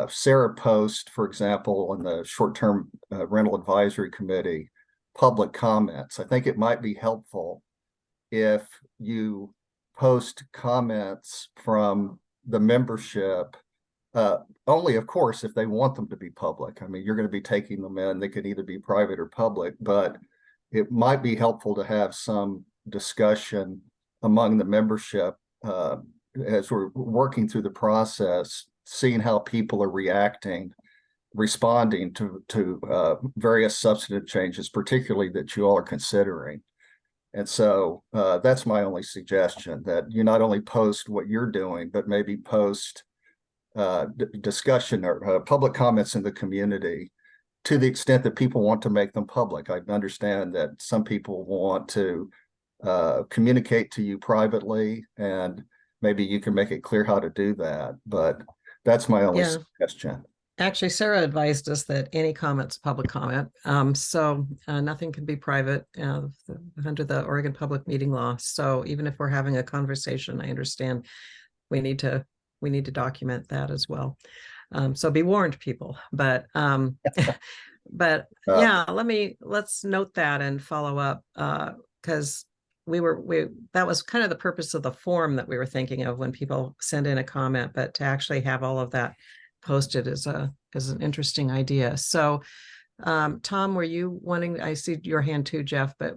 Sarah posts, for example, on the short-term rental advisory committee, public comments. I think it might be helpful if you post comments from the membership, only, of course, if they want them to be public. I mean, you're going to be taking them in. They could either be private or public, but it might be helpful to have some discussion among the membership as we're working through the process, seeing how people are responding to various substantive changes, particularly that you all are considering. And so that's my only suggestion, that you not only post what you're doing, but maybe post discussion or public comments in the community to the extent that people want to make them public. I understand that some people want to communicate to you privately, and maybe you can make it clear how to do that, but that's my only Yeah. suggestion. Actually, Sarah advised us that any comments, public comment, so nothing can be private under the Oregon Public Meeting Law. So even if we're having a conversation, I understand we need to document that as well. So be warned, people. But but yeah, let's note that and follow up because that was kind of the purpose of the form that we were thinking of when people send in a comment, but to actually have all of that posted is an interesting idea. So Tom, were you wanting, I see your hand too, Jeff, but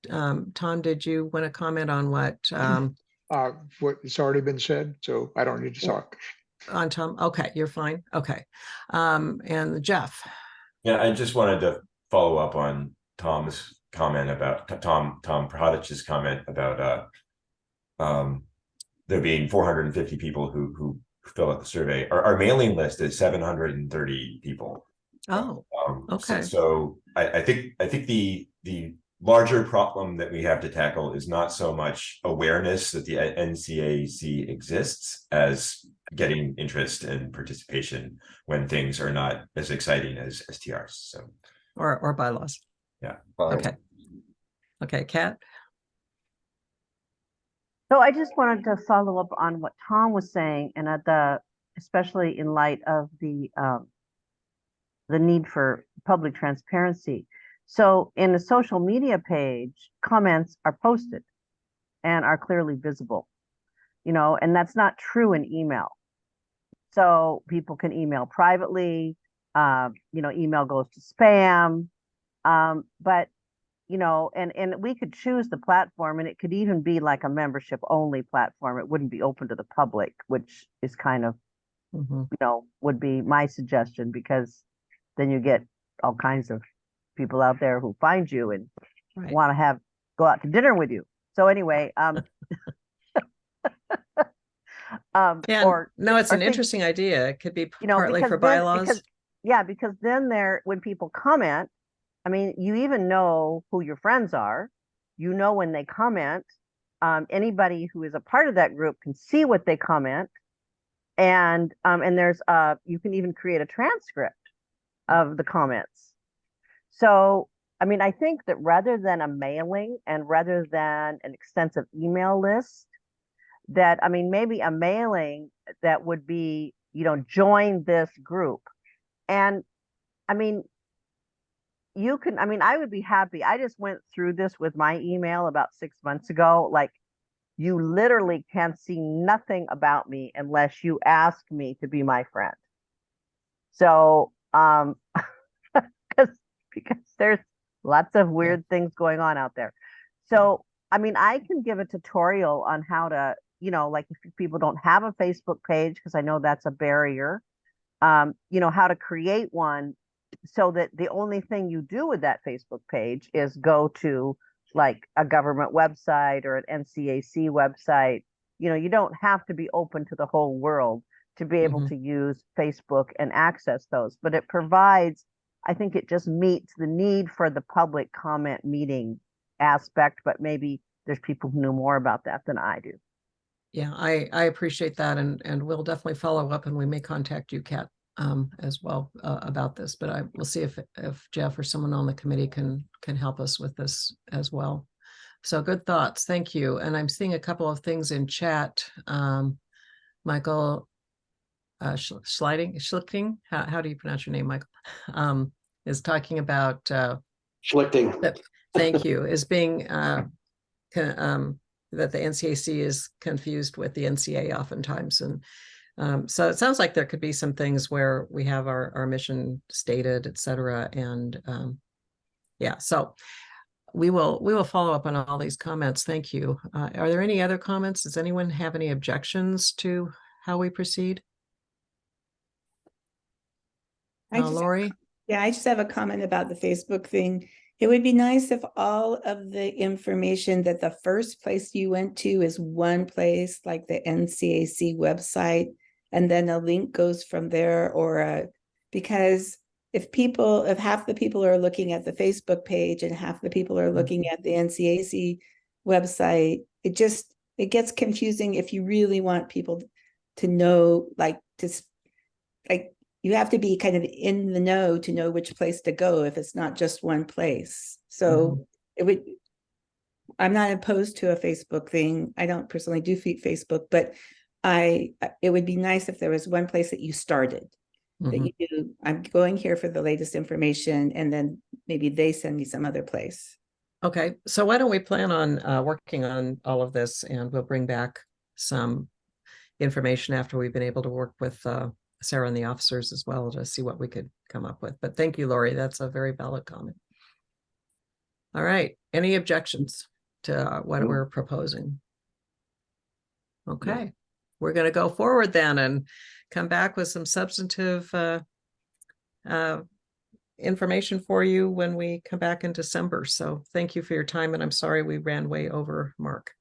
Tom, did you want to comment on what It's already been said, so I don't need to talk. on Tom? Okay, you're fine. Okay. And Jeff. Yeah, I just wanted to follow up on Tom's comment about Tom Prahodich's comment about there being 450 people who fill out the survey. Our mailing list is 730 people. Oh, okay. So I think the larger problem that we have to tackle is not so much awareness that the NCAC exists as getting interest and participation when things are not as exciting as STRs. So or bylaws. Yeah. Okay, Kat. So I just wanted to follow up on what Tom was saying, and especially in light of the need for public transparency. So in the social media page, comments are posted and are clearly visible, and that's not true in email. So people can email privately, email goes to spam, but and we could choose the platform, and it could even be like a membership only platform. It wouldn't be open to the public, which is kind of, would be my suggestion, because then you get all kinds of people out there who find you and want to go out to dinner with you. So anyway, it's an interesting idea. It could be partly for bylaws. Because then when people comment, I mean, you even know who your friends are, when they comment, anybody who is a part of that group can see what they comment. And there's you can even create a transcript of the comments. So, I mean, I think that rather than a mailing and rather than an extensive email list, that, I mean, maybe a mailing that would be, join this group. And I mean, I would be happy. I just went through this with my email about 6 months ago. Like, you literally can see nothing about me unless you ask me to be my friend. So, because there's lots of weird things going on out there. So, I mean, I can give a tutorial on how to, like if people don't have a Facebook page, because I know that's a barrier, how to create one so that the only thing you do with that Facebook page is go to like a government website or an NCAC website. You don't have to be open to the whole world to be able to use Facebook and access those, but it provides, I think it just meets the need for the public comment meeting aspect, but maybe there's people who know more about that than I do. Yeah, I appreciate that, and we'll definitely follow up, and we may contact you, Kat, as well about this. But we'll see if Jeff or someone on the committee can help us with this as well. So good thoughts, thank you. And I'm seeing a couple of things in chat. Michael Schlichting, how do you pronounce your name, Michael? Is talking about Schlichting. Thank you. Is being that the NCAC is confused with the NCA oftentimes, and so it sounds like there could be some things where we have our mission stated, et cetera, and yeah. So we will follow up on all these comments. Thank you. Are there any other comments? Does anyone have any objections to how we proceed? Lori? Yeah, I just have a comment about the Facebook thing. It would be nice if all of the information that the first place you went to is one place, like the NCAC website, and then a link goes from there, or because if half the people are looking at the Facebook page and half the people are looking at the NCAC website, it gets confusing if you really want people to know, like you have to be kind of in the know to know which place to go if it's not just one place. So I'm not opposed to a Facebook thing. I don't personally do Facebook, but it would be nice if there was one place that you started. That you do, I'm going here for the latest information, and then maybe they send me some other place. Okay, so why don't we plan on working on all of this, and we'll bring back some information after we've been able to work with Sarah and the officers as well to see what we could come up with. But thank you, Lori. That's a very valid comment. All right, any objections to what we're proposing? Okay, we're going to go forward then and come back with some substantive information for you when we come back in December. So thank you for your time, and I'm sorry we ran way over, Mark.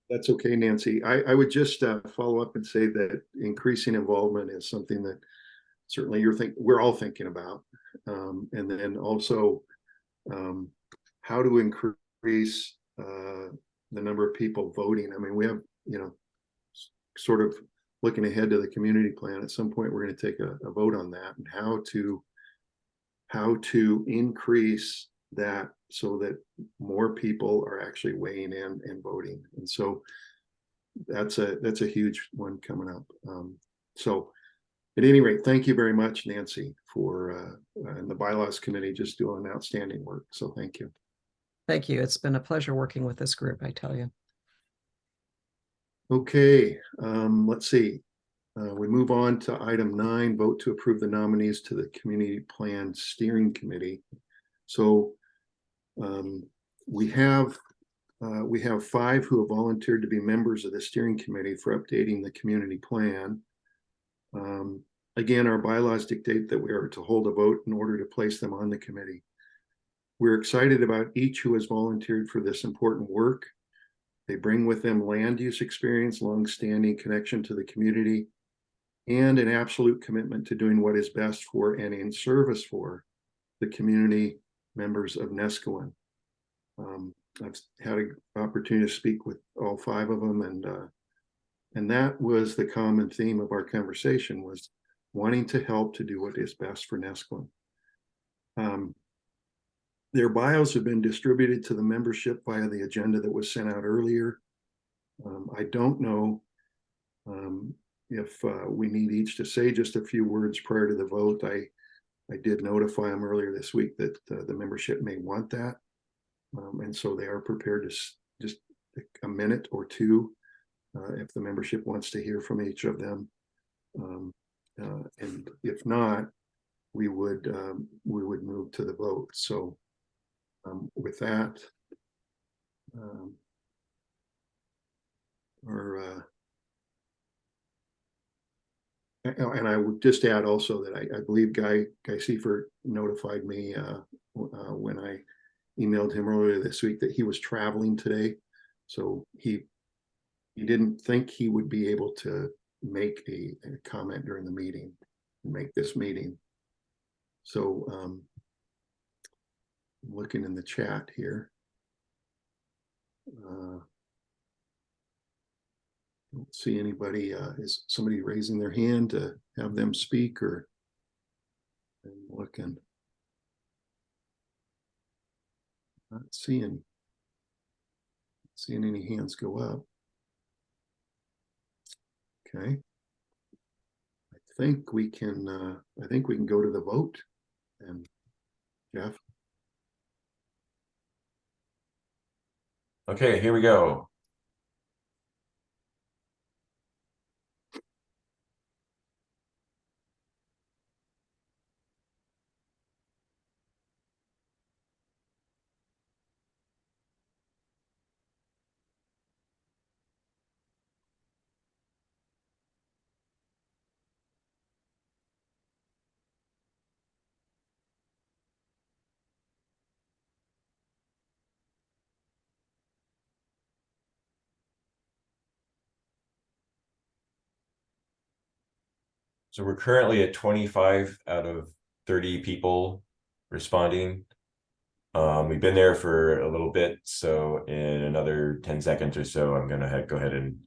That's okay, Nancy. I would just follow up and say that increasing involvement is something that certainly we're all thinking about. And then also how to increase the number of people voting. I mean, we have, sort of looking ahead to the community plan. At some point, we're going to take a vote on that, and how to increase that so that more people are actually weighing in and voting. And so that's a huge one coming up. So at any rate, thank you very much, Nancy, for and the bylaws committee just doing outstanding work. So thank you. Thank you. It's been a pleasure working with this group, I tell you. Okay, let's see. We move on to item 9, vote to approve the nominees to the Community Plan Steering Committee. So we have 5 who have volunteered to be members of the steering committee for updating the community plan. Again, our bylaws dictate that we are to hold a vote in order to place them on the committee. We're excited about each who has volunteered for this important work. They bring with them land use experience, long-standing connection to the community, and an absolute commitment to doing what is best for and in service for the community members of Niskayuna. I've had an opportunity to speak with all 5 of them, and that was the common theme of our conversation, was wanting to help to do what is best for Niskayuna. Their bios have been distributed to the membership via the agenda that was sent out earlier. I don't know if we need each to say just a few words prior to the vote. I did notify them earlier this week that the membership may want that. And so they are prepared to just a minute or two if the membership wants to hear from each of them. And if not, we would move to the vote. So with that, and I would just add also that I believe Guy Seifert notified me when I emailed him earlier this week that he was traveling today, so he didn't think he would be able to make a comment during the meeting, make this meeting. So looking in the chat here. Don't see anybody. Is somebody raising their hand to have them speak, or I'm looking? Not seeing any hands go up. Okay. I think we can go to the vote. And Jeff. Okay, here we go. So we're currently at 25 out of 30 people responding. We've been there for a little bit, so in another 10 seconds or so, I'm gonna go ahead and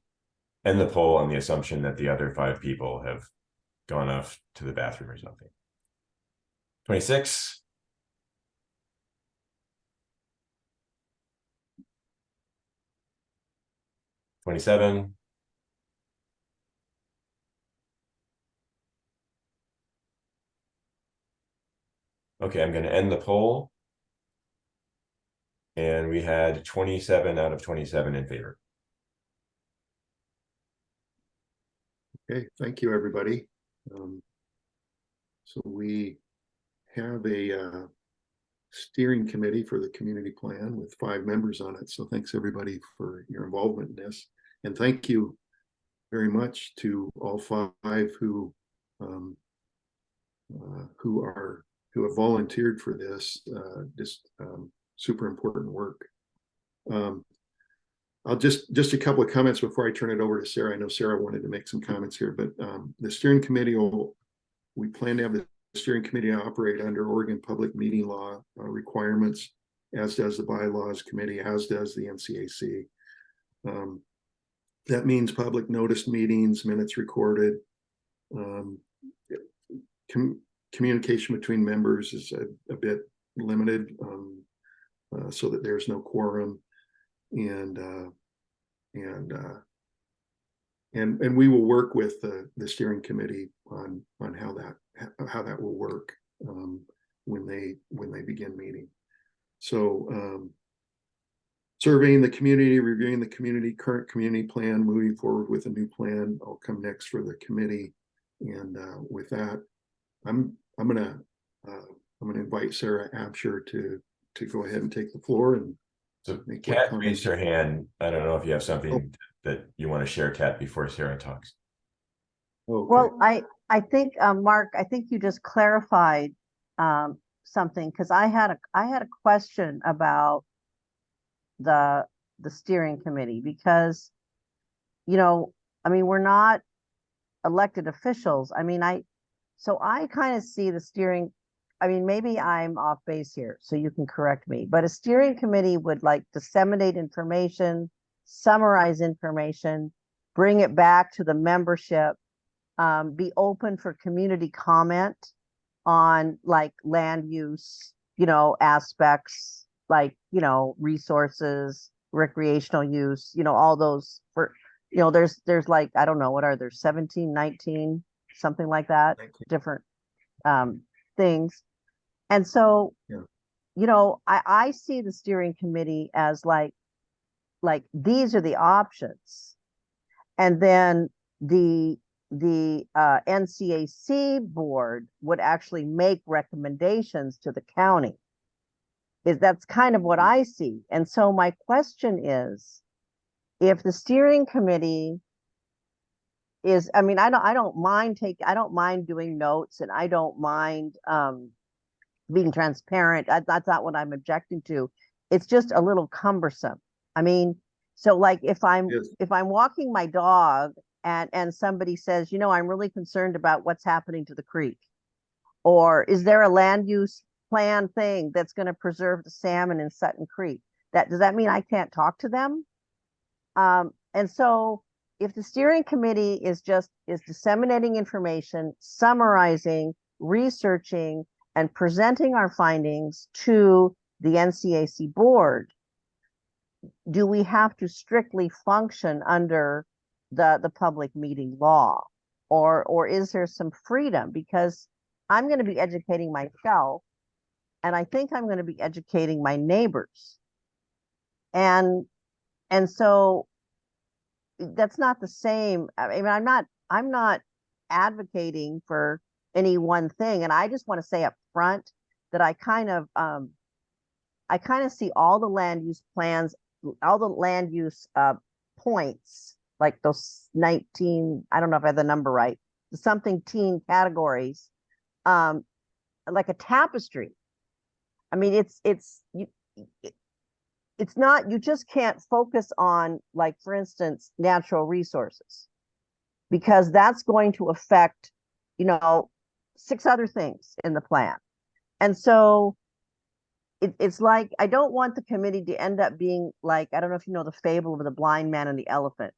end the poll on the assumption that the other 5 people have gone off to the bathroom or something. 26. $27. Okay, I'm gonna end the poll. And we had 27 out of 27 in favor. Okay, thank you, everybody. So we have a steering committee for the community plan with 5 members on it. So thanks everybody for your involvement in this. And thank you very much to all 5 who have volunteered for this. Super important work. I'll just a couple of comments before I turn it over to Sarah. I know Sarah wanted to make some comments here, but the steering committee we plan to have the steering committee operate under Oregon Public Meeting Law requirements, as does the bylaws committee, as does the NCAC. That means public notice meetings, minutes recorded. Communication between members is a bit limited, so that there's no quorum, and we will work with the steering committee on how that will work when they begin meeting. So surveying the community, reviewing the current community plan, moving forward with a new plan. I'll come next for the committee, and with that, I'm gonna invite Sarah Absher to go ahead and take the floor. And so make Kat what raised her hand. I don't know if you have something Oh. that you want to share, Kat, before Sarah talks. Okay. Well, I think, Mark, I think you just clarified something, because I had a question about the steering committee, because, I mean, we're not elected officials. I mean, so I kind of see the steering, I mean, maybe I'm off base here, so you can correct me, but a steering committee would like disseminate information, summarize information, bring it back to the membership, be open for community comment on like land use, aspects, like, resources, recreational use, all those for, there's like, I don't know, what are there, 17, 19, something like that, different things. And so, Yeah. I see the steering committee as like these are the options. And then the NCAC board would actually make recommendations to the county. That's kind of what I see. And so my question is, if the steering committee is, I mean, I don't mind doing notes, and I don't mind being transparent. That's not what I'm objecting to. It's just a little cumbersome. I mean, so like if I'm walking my dog and somebody says, I'm really concerned about what's happening to the creek, or is there a land use plan thing that's going to preserve the salmon in Sutton Creek? Does that mean I can't talk to them? And so if the steering committee is disseminating information, summarizing, researching, and presenting our findings to the NCAC board, do we have to strictly function under the public meeting law, or is there some freedom? Because I'm going to be educating myself, and I think I'm going to be educating my neighbors, and so that's not the same. I mean, I'm not advocating for any one thing, and I just want to say up front that I kind of see all the land use plans, all the land use points, like those 19, I don't know if I have the number right, something teen categories, like a tapestry. I mean, it's not, you just can't focus on, like, for instance, natural resources, because that's going to affect 6 other things in the plan. And so it's like, I don't want the committee to end up being like, I don't know if you know the fable of the blind man and the elephant,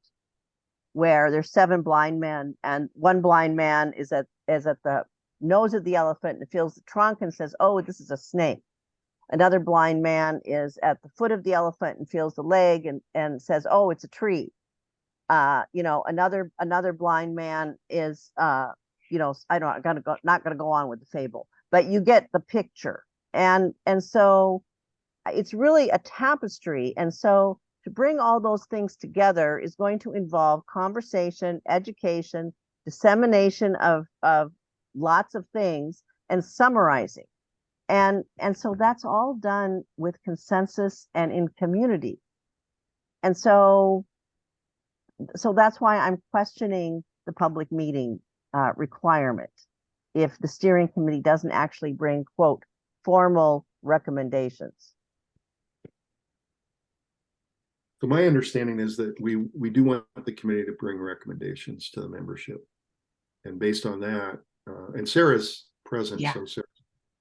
where there's 7 blind men and one blind man is at the nose of the elephant and feels the trunk and says, oh, this is a snake. Another blind man is at the foot of the elephant and feels the leg and says, oh, it's a tree. Another blind man is, I don't know, not gonna go on with the fable, but you get the picture. And so it's really a tapestry. And so to bring all those things together is going to involve conversation, education, dissemination of lots of things, and summarizing. And so that's all done with consensus and in community. And so that's why I'm questioning the public meeting requirement if the steering committee doesn't actually bring, quote, formal recommendations. So my understanding is that we do want the committee to bring recommendations to the membership. And based on that, and Sarah's present, Yeah. so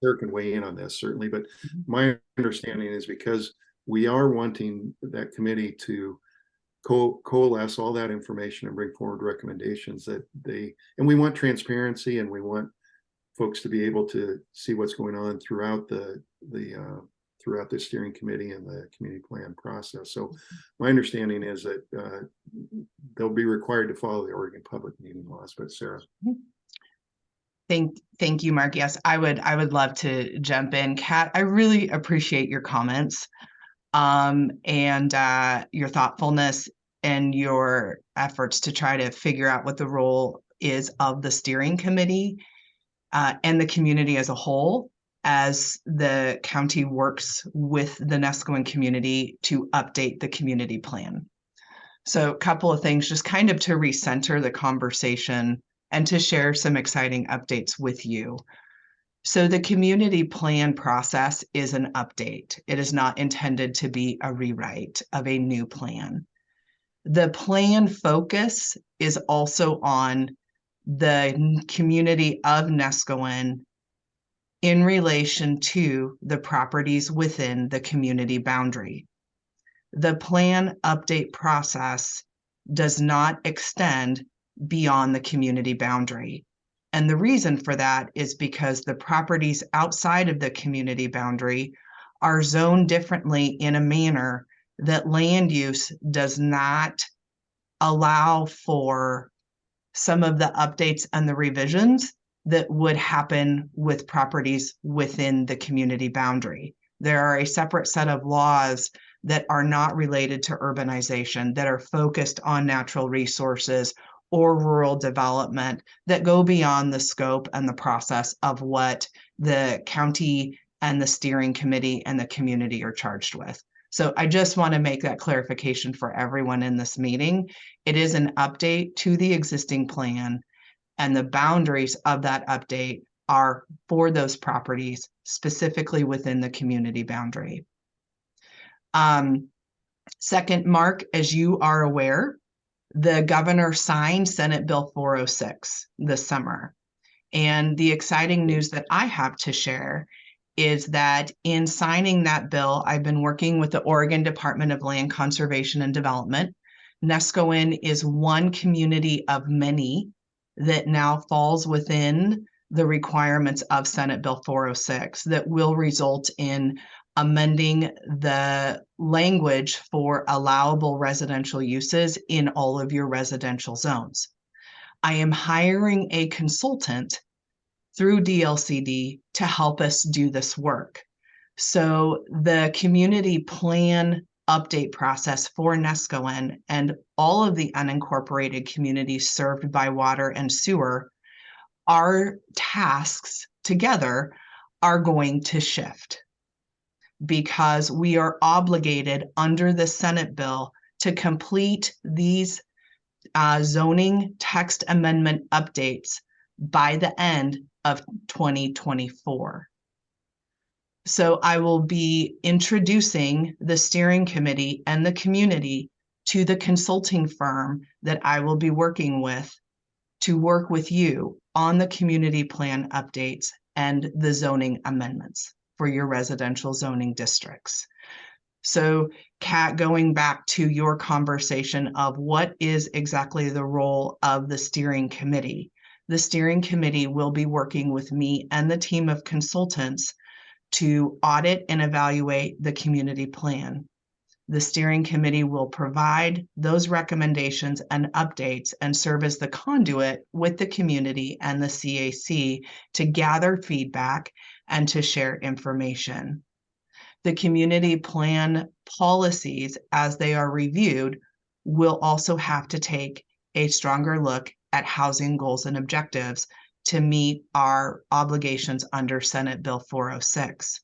Sarah can weigh in on this certainly, but my understanding is because we are wanting that committee to coalesce all that information and bring forward recommendations and we want transparency, and we want folks to be able to see what's going on throughout the steering committee and the community plan process. So my understanding is that they'll be required to follow the Oregon public meeting laws. But Sarah. Thank you, Mark. Yes, I would love to jump in. Kat, I really appreciate your comments and your thoughtfulness and your efforts to try to figure out what the role is of the steering committee and the community as a whole as the county works with the Nescoin community to update the community plan. So a couple of things just kind of to recenter the conversation and to share some exciting updates with you. So the community plan process is an update. It is not intended to be a rewrite of a new plan. The plan focus is also on the community of Nescoin in relation to the properties within the community boundary. The plan update process does not extend beyond the community boundary. And the reason for that is because the properties outside of the community boundary are zoned differently in a manner that land use does not allow for some of the updates and the revisions that would happen with properties within the community boundary. There are a separate set of laws that are not related to urbanization, that are focused on natural resources or rural development, that go beyond the scope and the process of what the county and the steering committee and the community are charged with. So I just want to make that clarification for everyone in this meeting. It is an update to the existing plan, and the boundaries of that update are for those properties specifically within the community boundary. Second, Mark, as you are aware, the governor signed Senate Bill 406 this summer. And the exciting news that I have to share is that in signing that bill, I've been working with the Oregon Department of Land Conservation and Development. Nescoin is one community of many that now falls within the requirements of Senate Bill 406 that will result in amending the language for allowable residential uses in all of your residential zones. I am hiring a consultant through DLCD to help us do this work. So the community plan update process for Nescoin and all of the unincorporated communities served by water and sewer, our tasks together are going to shift because we are obligated under the Senate bill to complete these zoning text amendment updates by the end of 2024. So I will be introducing the steering committee and the community to the consulting firm that I will be working with to work with you on the community plan updates and the zoning amendments for your residential zoning districts. So Kat, going back to your conversation of what is exactly the role of the steering committee, the steering committee will be working with me and the team of consultants to audit and evaluate the community plan. The steering committee will provide those recommendations and updates and serve as the conduit with the community and the CAC to gather feedback and to share information. The community plan policies, as they are reviewed, will also have to take a stronger look at housing goals and objectives to meet our obligations under Senate Bill 406.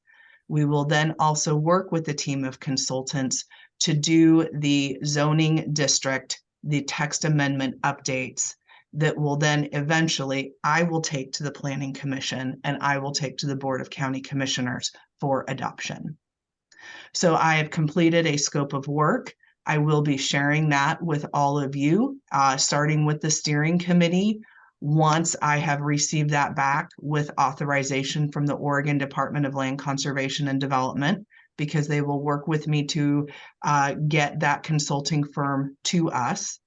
We will then also work with the team of consultants to do the zoning district, the text amendment updates that will then eventually, I will take to the Planning Commission and I will take to the Board of County Commissioners for adoption. So I have completed a scope of work. I will be sharing that with all of you, starting with the steering committee. Once I have received that back with authorization from the Oregon Department of Land Conservation and Development, because they will work with me to get that consulting firm to us.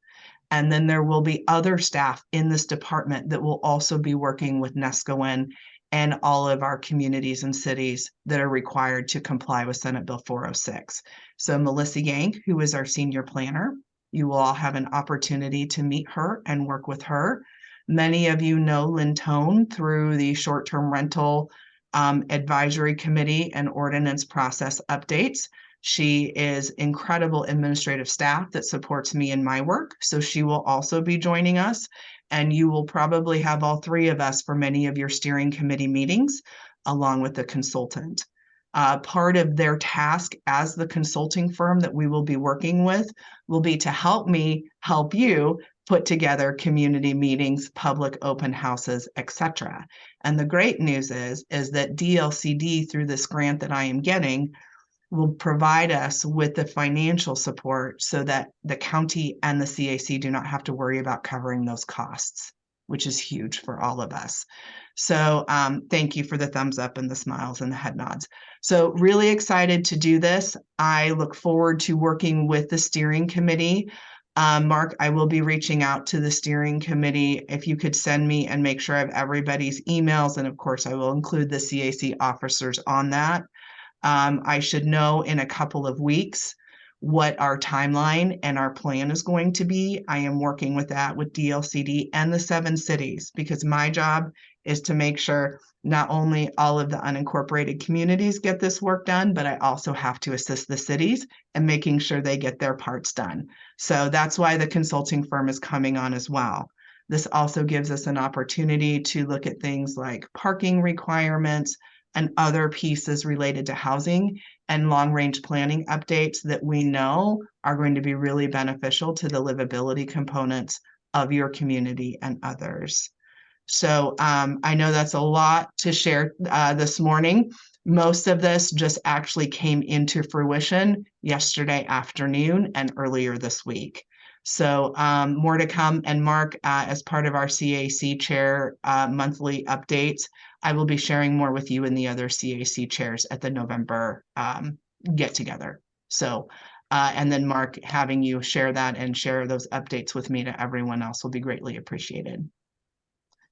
And then there will be other staff in this department that will also be working with Nescowen and all of our communities and cities that are required to comply with Senate Bill 406. So Melissa Yang, who is our senior planner, you will all have an opportunity to meet her and work with her. Many of you know Lynn Tone through the short-term rental advisory committee and ordinance process updates. She is incredible administrative staff that supports me in my work. So she will also be joining us. And you will probably have all three of us for many of your steering committee meetings, along with the consultant. Part of their task as the consulting firm that we will be working with will be to help me help you put together community meetings, public open houses, etc. And the great news is that DLCD, through this grant that I am getting, will provide us with the financial support so that the county and the CAC do not have to worry about covering those costs, which is huge for all of us. So thank you for the thumbs up and the smiles and the head nods. So really excited to do this. I look forward to working with the steering committee. Mark, I will be reaching out to the steering committee. If you could send me and make sure I have everybody's emails. And of course, I will include the CAC officers on that. I should know in a couple of weeks what our timeline and our plan is going to be. I am working with that with DLCD and the 7 cities, because my job is to make sure not only all of the unincorporated communities get this work done, but I also have to assist the cities in making sure they get their parts done. So that's why the consulting firm is coming on as well. This also gives us an opportunity to look at things like parking requirements and other pieces related to housing and long-range planning updates that we know are going to be really beneficial to the livability components of your community and others. So I know that's a lot to share this morning. Most of this just actually came into fruition yesterday afternoon and earlier this week. So more to come. And Mark, as part of our CAC chair monthly updates, I will be sharing more with you and the other CAC chairs at the November get together. So, and then Mark, having you share that and share those updates with me to everyone else will be greatly appreciated.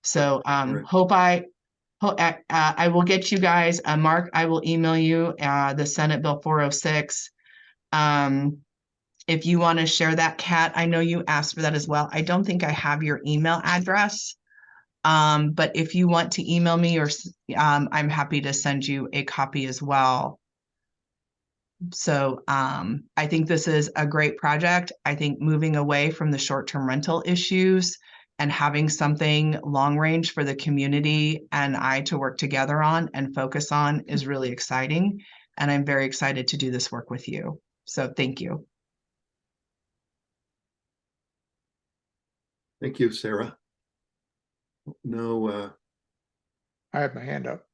So I will get you guys, Mark, I will email you the Senate Bill 406. If you want to share that, Kat, I know you asked for that as well. I don't think I have your email address. But if you want to email me, or I'm happy to send you a copy as well. So I think this is a great project. I think moving away from the short-term rental issues and having something long range for the community and I to work together on and focus on is really exciting. And I'm very excited to do this work with you. So thank you. Thank you, Sarah. No, I have my hand up.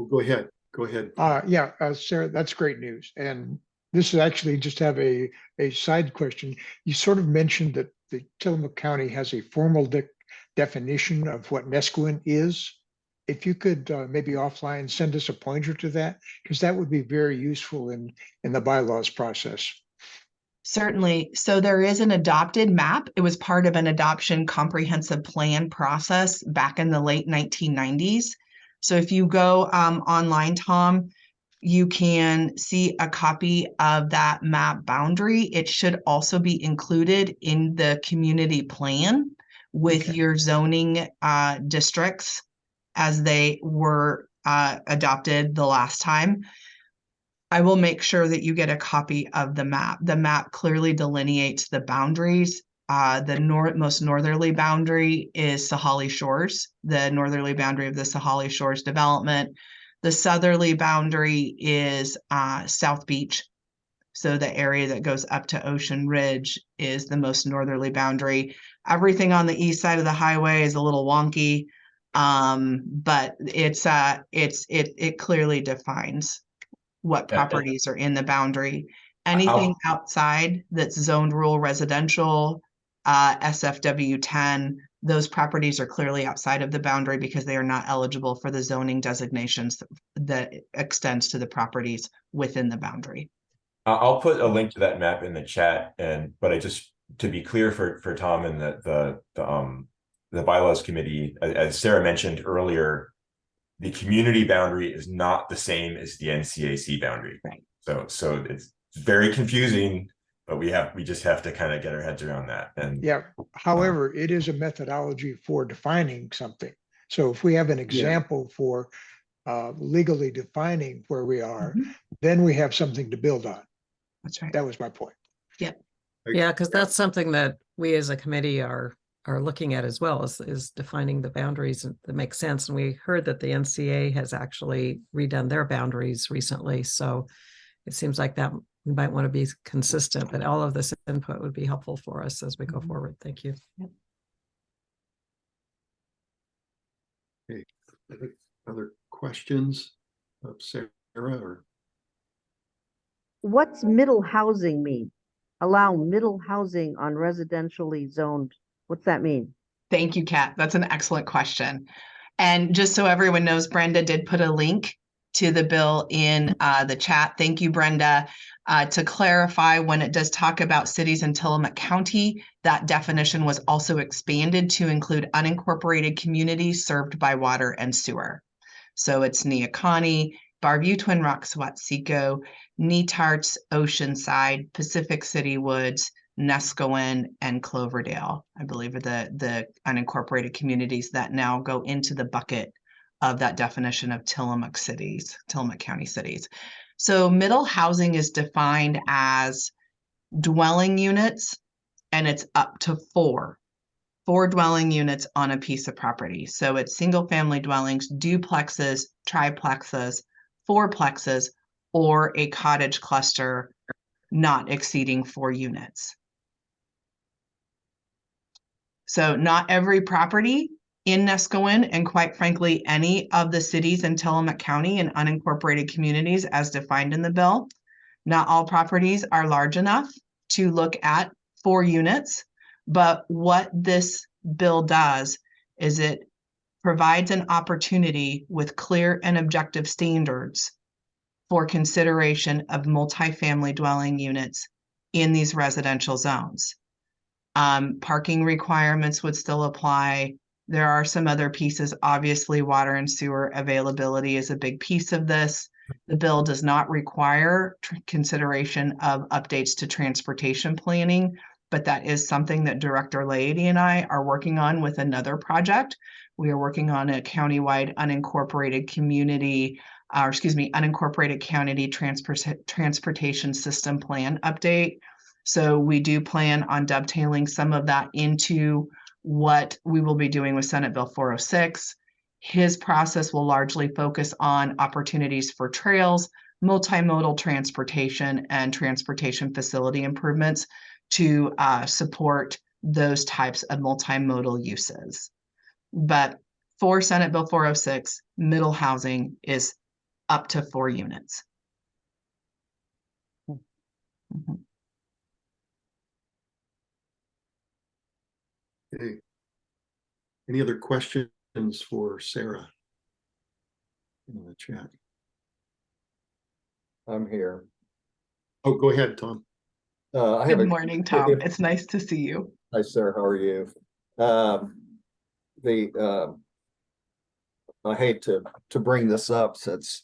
well, go ahead. Go ahead. Yeah, Sarah, that's great news. And this is actually just have a side question. You sort of mentioned that the Tillamook County has a formal definition of what Nesquin is. If you could maybe offline send us a pointer to that, because that would be very useful in the bylaws process. Certainly. So there is an adopted map. It was part of an adoption comprehensive plan process back in the late 1990s. So if you go online, Tom, you can see a copy of that map boundary. It should also be included in the community plan with Okay. your zoning districts as they were adopted the last time. I will make sure that you get a copy of the map. The map clearly delineates the boundaries. The most northerly boundary is Sahalee Shores, the northerly boundary of the Sahalee Shores development. The southerly boundary is South Beach. So the area that goes up to Ocean Ridge is the most northerly boundary. Everything on the east side of the highway is a little wonky, but it clearly defines what Yeah, and- properties are in the boundary. Anything outside that's zoned rural residential, SFW 10, those properties are clearly outside of the boundary because they are not eligible for the zoning designations that extends to the properties within the boundary. I'll put a link to that map in the chat, but I just, to be clear for Tom and the bylaws committee, as Sarah mentioned earlier, the community boundary is not the same as the NCAC boundary. Right. So it's very confusing, but we just have to kind of get our heads around that. And Yeah, however, it is a methodology for defining something. So if we have an example for legally defining where we are, then we have something to build on. That's right. That was my point. Yeah, because that's something that we as a committee are looking at as well, is defining the boundaries that make sense. And we heard that the NCA has actually redone their boundaries recently. So it seems like that we might want to be consistent, but all of this input would be helpful for us as we go forward. Thank you. Okay. Other questions of Sarah or? What's middle housing mean? Allow middle housing on residentially zoned. What's that mean? Thank you, Kat. That's an excellent question. And just so everyone knows, Brenda did put a link to the bill in the chat. Thank you, Brenda. To clarify, when it does talk about cities in Tillamook County, that definition was also expanded to include unincorporated communities served by water and sewer. So it's Neocani, Barview, Twin Rocks, Watsiko, Netarts, Oceanside, Pacific City Woods, Nescoin, and Cloverdale, I believe, are the unincorporated communities that now go into the bucket of that definition of Tillamook County cities. So middle housing is defined as dwelling units, and it's up to four dwelling units on a piece of property. So it's single family dwellings, duplexes, triplexes, fourplexes, or a cottage cluster not exceeding 4 units. So not every property in Nescoin, and quite frankly, any of the cities in Tillamook County and unincorporated communities as defined in the bill, not all properties are large enough to look at 4 units. But what this bill does is it provides an opportunity with clear and objective standards for consideration of multifamily dwelling units in these residential zones. Parking requirements would still apply. There are some other pieces. Obviously, water and sewer availability is a big piece of this. The bill does not require consideration of updates to transportation planning, but that is something that Director Leidy and I are working on with another project. We are working on a countywide unincorporated county transportation system plan update. So we do plan on dovetailing some of that into what we will be doing with Senate Bill 406. His process will largely focus on opportunities for trails, multimodal transportation, and transportation facility improvements to support those types of multimodal uses. But for Senate Bill 406, middle housing is up to 4 units. Okay. Any other questions for Sarah? In the chat. I'm here. Oh, go ahead, Tom. I have Good a, morning, Tom. if- It's nice to see you. Hi, Sarah, how are you? I hate to bring this up since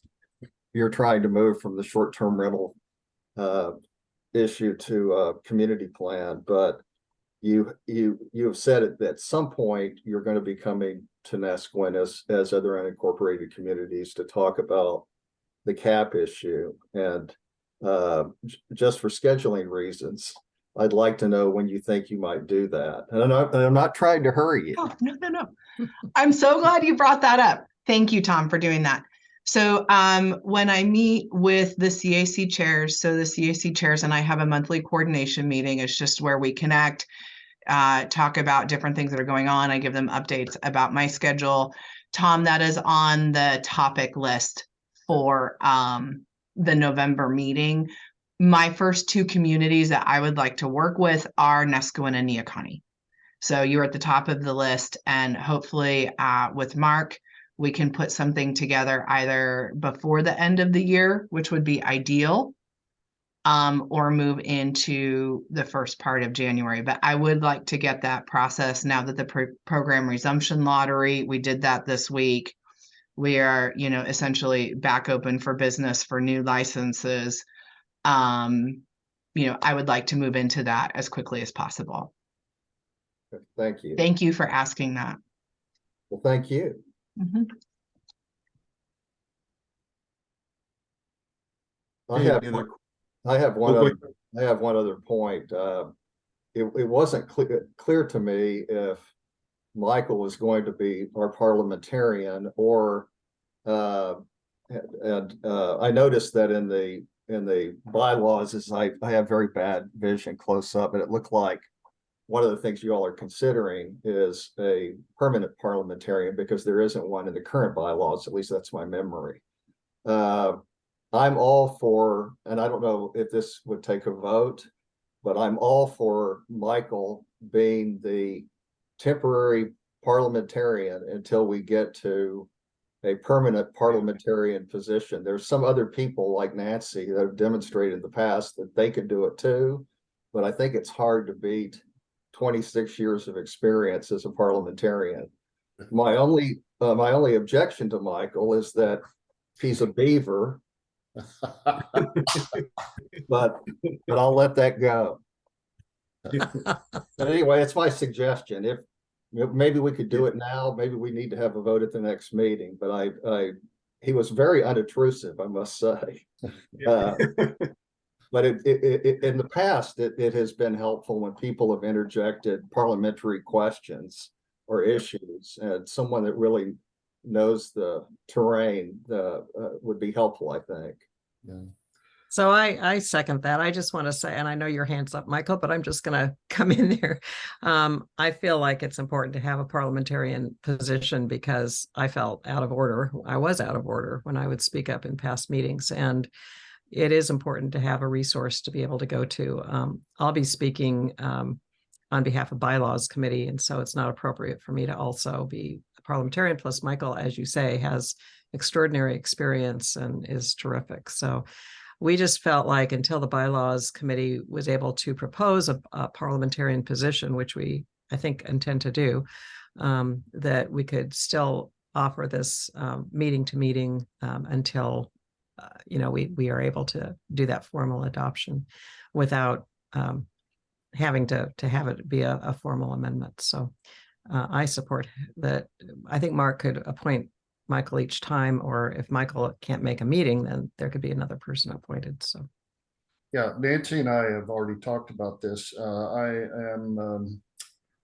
you're trying to move from the short-term rental issue to a community plan, but you have said it that at some point you're going to be coming to Nesquin as other unincorporated communities to talk about the cap issue. And just for scheduling reasons, I'd like to know when you think you might do that. And I'm not trying to hurry you. Oh, no. I'm so glad you brought that up. Thank you, Tom, for doing that. So when I meet with the CAC chairs, so the CAC chairs and I have a monthly coordination meeting. It's just where we connect, talk about different things that are going on. I give them updates about my schedule. Tom, that is on the topic list for the November meeting. My first two communities that I would like to work with are Nesquin and Neocony. So you're at the top of the list, and hopefully with Mark, we can put something together either before the end of the year, which would be ideal, or move into the first part of January. But I would like to get that process now that the program resumption lottery, we did that this week. We are, essentially back open for business for new licenses. I would like to move into that as quickly as possible. Thank you. Thank you for asking that. Well, thank you. Mhm. I have Any other- one other point. It wasn't clear to me if Michael was going to be our parliamentarian or I noticed that in the bylaws is I have very bad vision close up, and it looked like one of the things you all are considering is a permanent parliamentarian because there isn't one in the current bylaws. At least that's my memory. I'm all for, and I don't know if this would take a vote, but I'm all for Michael being the temporary parliamentarian until we get to a permanent parliamentarian position. There's some other people like Nancy that have demonstrated in the past that they could do it too, but I think it's hard to beat 26 years of experience as a parliamentarian. My only objection to Michael is that he's a beaver, but I'll let that go. But anyway, it's my suggestion. If maybe we could do it now, maybe we need to have a vote at the next meeting. But he was very unobtrusive, I must say. But in the past, it has been helpful when people have interjected parliamentary questions or issues, and someone that really knows the terrain would be helpful, I think. Yeah. So I second that. I just want to say, and I know your hand's up, Michael, but I'm just going to come in there. I feel like it's important to have a parliamentarian position because I felt out of order. I was out of order when I would speak up in past meetings, and it is important to have a resource to be able to go to. I'll be speaking on behalf of Bylaws Committee, and so it's not appropriate for me to also be a parliamentarian. Plus, Michael, as you say, has extraordinary experience and is terrific. So we just felt like until the Bylaws Committee was able to propose a parliamentarian position, which we, I think, intend to do, that we could still offer this meeting to meeting until we are able to do that formal adoption without having to have it be a formal amendment. So I support that. I think Mark could appoint Michael each time, or if Michael can't make a meeting, then there could be another person appointed. So Yeah, Nancy and I have already talked about this. I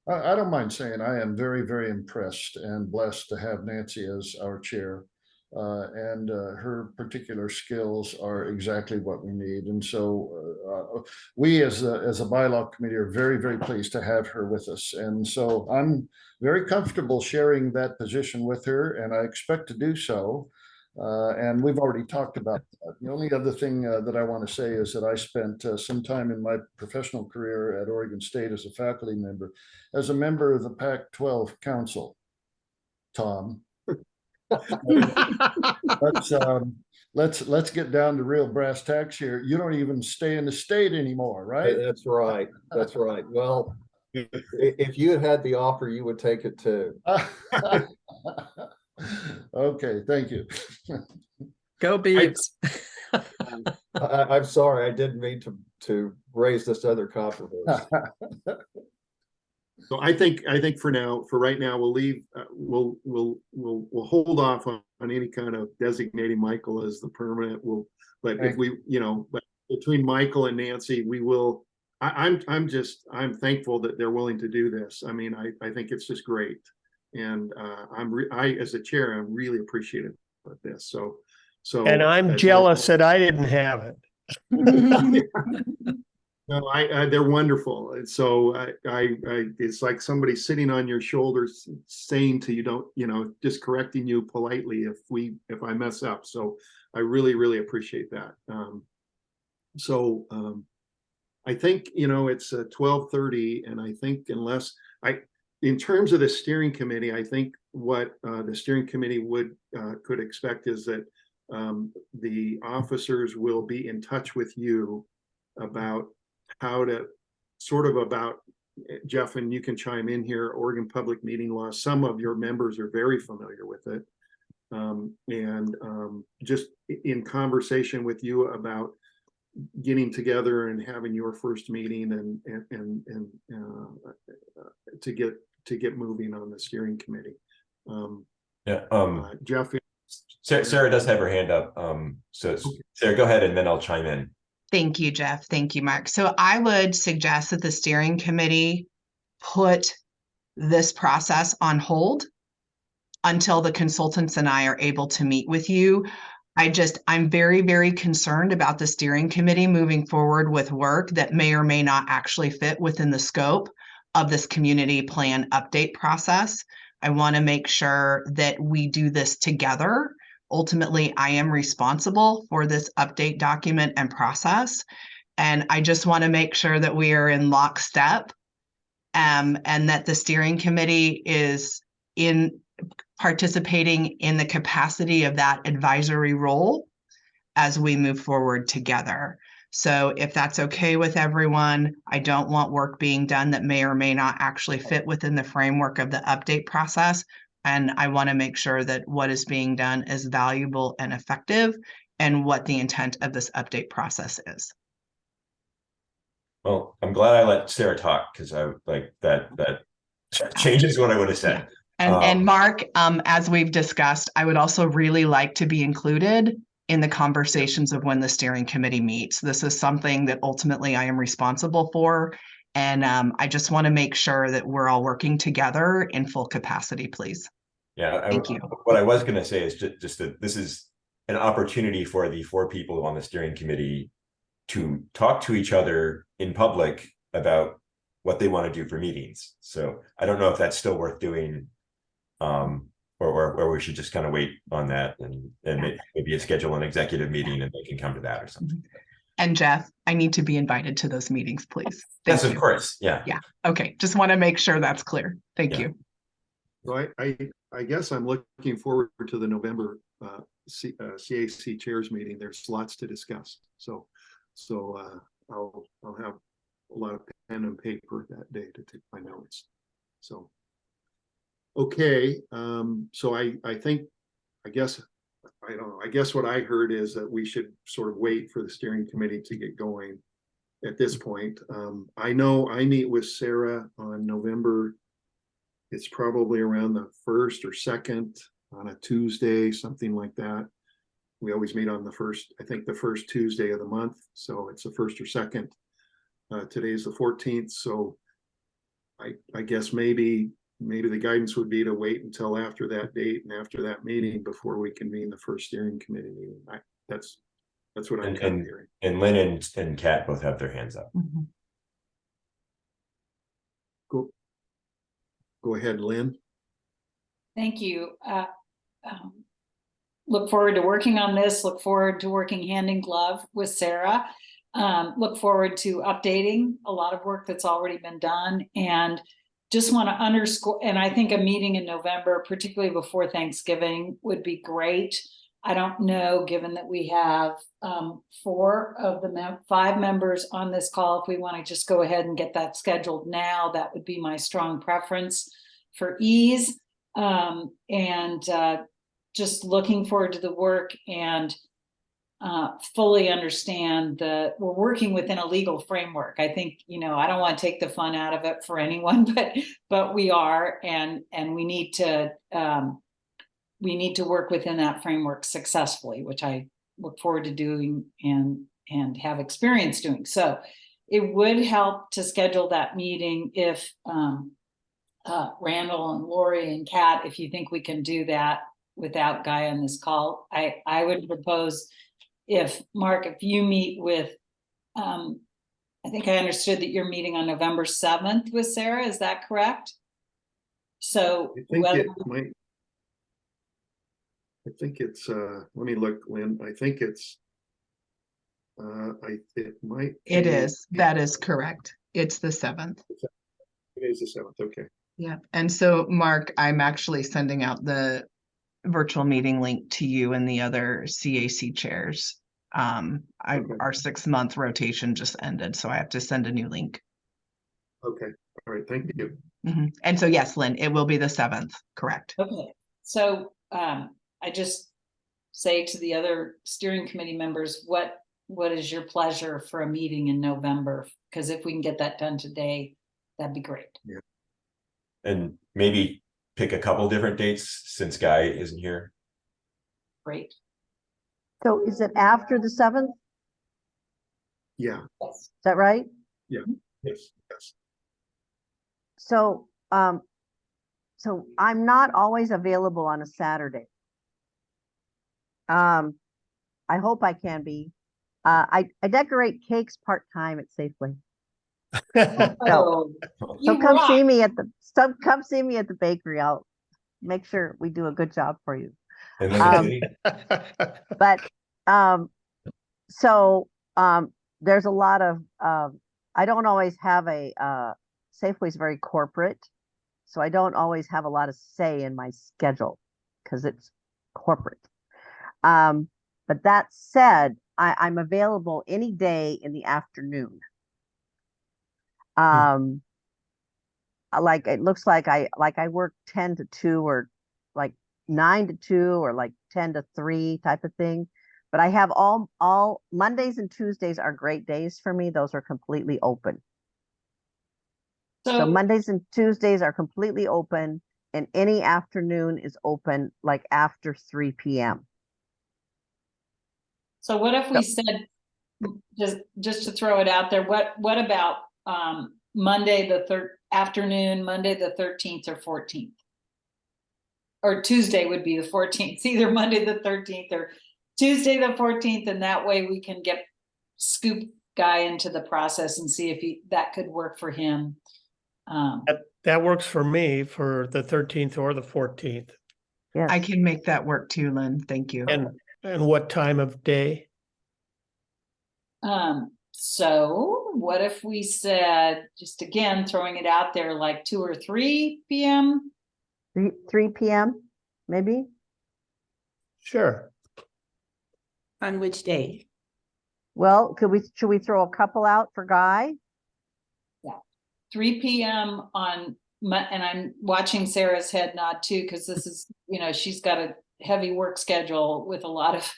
don't mind saying I am very, very impressed and blessed to have Nancy as our chair. And her particular skills are exactly what we need. And so we as a bylaw committee are very, very pleased to have her with us. And so I'm very comfortable sharing that position with her, and I expect to do so. And we've already talked about that. The only other thing that I want to say is that I spent some time in my professional career at Oregon State as a faculty member, as a member of the Pac-12 Council. Tom. Let's get down to real brass tacks here. You don't even stay in the state anymore, right? That's right. That's right. Well, if you had had the offer, you would take it too. Okay, thank you. Go Beavs. I'm sorry, I didn't mean to raise this other controversy. So I think for right now, we'll leave, we'll hold off on any kind of designating Michael as the permanent. But if we, but between Michael and Nancy, we will, I'm thankful that they're willing to do this. I mean, I think it's just great. And I, as a chair, I'm really appreciative of this. So. And I'm jealous that I didn't have it. No, they're wonderful. And so it's like somebody sitting on your shoulders saying to you, just correcting you politely if I mess up. So I really, really appreciate that. I think, it's 12:30, and I think in terms of the steering committee, I think what the steering committee could expect is that the officers will be in touch with you about how to Jeff, and you can chime in here, Oregon Public Meeting Law. Some of your members are very familiar with it. Just in conversation with you about getting together and having your first meeting and to get moving on the steering committee. Jeff. Sarah does have her hand up. So Sarah, go ahead and then I'll chime in. Thank you, Jeff. Thank you, Mark. So I would suggest that the steering committee put this process on hold until the consultants and I are able to meet with you. I'm very, very concerned about the steering committee moving forward with work that may or may not actually fit within the scope of this community plan update process. I want to make sure that we do this together. Ultimately, I am responsible for this update document and process. And I just want to make sure that we are in lockstep and that the steering committee is participating in the capacity of that advisory role as we move forward together. So if that's okay with everyone, I don't want work being done that may or may not actually fit within the framework of the update process. And I want to make sure that what is being done is valuable and effective and what the intent of this update process is. Well, I'm glad I let Sarah talk because I like that changes what I would have said. And Mark, as we've discussed, I would also really like to be included in the conversations of when the steering committee meets. This is something that ultimately I am responsible for. And I just want to make sure that we're all working together in full capacity, please. Yeah, thank you. What I was going to say is just that this is an opportunity for the 4 people on the steering committee to talk to each other in public about what they want to do for meetings. So I don't know if that's still worth doing, or we should just kind of wait on that and maybe schedule an executive meeting and they can come to that or something. And Jeff, I need to be invited to those meetings, please. Yes, of course. Yeah. Yeah. Okay. Just want to make sure that's clear. Thank you. So I guess I'm looking forward to the November CAC chairs meeting. There's lots to discuss. So I'll have a lot of pen and paper that day to take my notes. So, okay. So I guess what I heard is that we should sort of wait for the steering committee to get going at this point. I know I meet with Sarah on November. It's probably around the 1st or 2nd on a Tuesday, something like that. We always meet on the first Tuesday of the month. So it's the 1st or 2nd. Today's the 14th. So I guess maybe the guidance would be to wait until after that date and after that meeting before we convene the first steering committee meeting. That's what I'm kind of hearing. And Lynn and Kat both have their hands up. Mm-hmm. Go ahead, Lynn. Thank you. Look forward to working on this. Look forward to working hand in glove with Sarah. Look forward to updating a lot of work that's already been done and just want to underscore, and I think a meeting in November, particularly before Thanksgiving, would be great. I don't know, given that we have 4 of the 5 members on this call, if we want to just go ahead and get that scheduled now, that would be my strong preference for ease. Just looking forward to the work and fully understand that we're working within a legal framework. I think, you know, I don't want to take the fun out of it for anyone, but we are, and we need to work within that framework successfully, which I look forward to doing and have experience doing. So it would help to schedule that meeting if Randall and Lori and Kat, if you think we can do that without Guy on this call. I would propose, if Mark, if you meet with, I think I understood that you're meeting on November 7th with Sarah, is that correct? So I think it's, let me look, Lynn, I think it's, It is, that is correct. It's the 7th. It is the 7th, okay. Yeah, and so Mark, I'm actually sending out the virtual meeting link to you and the other CAC chairs. Our 6-month rotation just ended, so I have to send a new link. Okay, all right, thank you. And so yes, Lynn, it will be the 7th, correct? Okay, so I just say to the other steering committee members, what is your pleasure for a meeting in November? Because if we can get that done today, that'd be great. Yeah. And maybe pick a couple different dates since Guy isn't here. Great. So is it after the 7th? Yeah. Is that right? Yeah. Yes. So, so I'm not always available on a Saturday. I hope I can be. I decorate cakes part-time at Safeway. So come see me at the bakery. I'll make sure we do a good job for you. But there's a lot of I don't always have Safeway's very corporate, so I don't always have a lot of say in my schedule because it's corporate. But that said, I'm available any day in the afternoon. Like it looks like I work 10 to 2 or like 9 to 2 or like 10 to 3 type of thing. But I have all Mondays and Tuesdays are great days for me. Those are completely open. So Mondays and Tuesdays are completely open, and any afternoon is open like after 3 p.m. So what if we said, just to throw it out there, what about Monday the afternoon, Monday the 13th or 14th? Or Tuesday would be the 14th, either Monday the 13th or Tuesday the 14th, and that way we can scoop Guy into the process and see if that could work for him. That works for me for the 13th or the 14th. Yes. I can make that work too, Lynn. Thank you. And what time of day? So what if we said, just again, throwing it out there, like 2 or 3 p.m.? 3 p.m. maybe? Sure. On which day? Well, should we throw a couple out for Guy? Yeah, 3 p.m. on, and I'm watching Sarah's head nod too, because this is, she's got a heavy work schedule with a lot of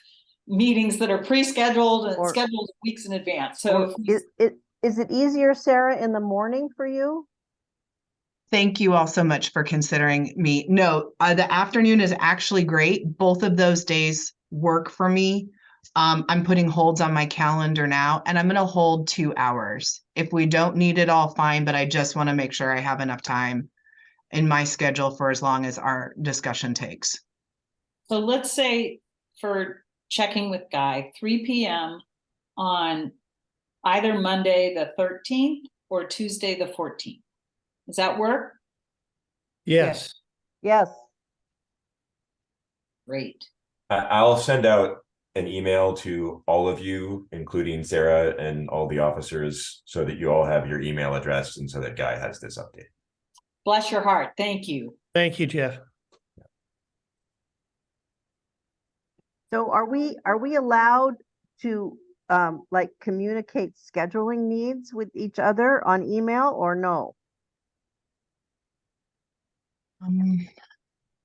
meetings that are pre-scheduled and scheduled weeks in advance. So is it easier, Sarah, in the morning for you? Thank you all so much for considering me. No, the afternoon is actually great. Both of those days work for me. I'm putting holds on my calendar now, and I'm going to hold 2 hours. If we don't need it all, fine, but I just want to make sure I have enough time in my schedule for as long as our discussion takes. So let's say, for checking with Guy, 3 p.m. on either Monday the 13th or Tuesday the 14th. Does that work? Yes. Yes. Great. I'll send out an email to all of you, including Sarah and all the officers, so that you all have your email address and so that Guy has this update. Bless your heart. Thank you. Thank you, Jeff. So are we allowed to like communicate scheduling needs with each other on email or no?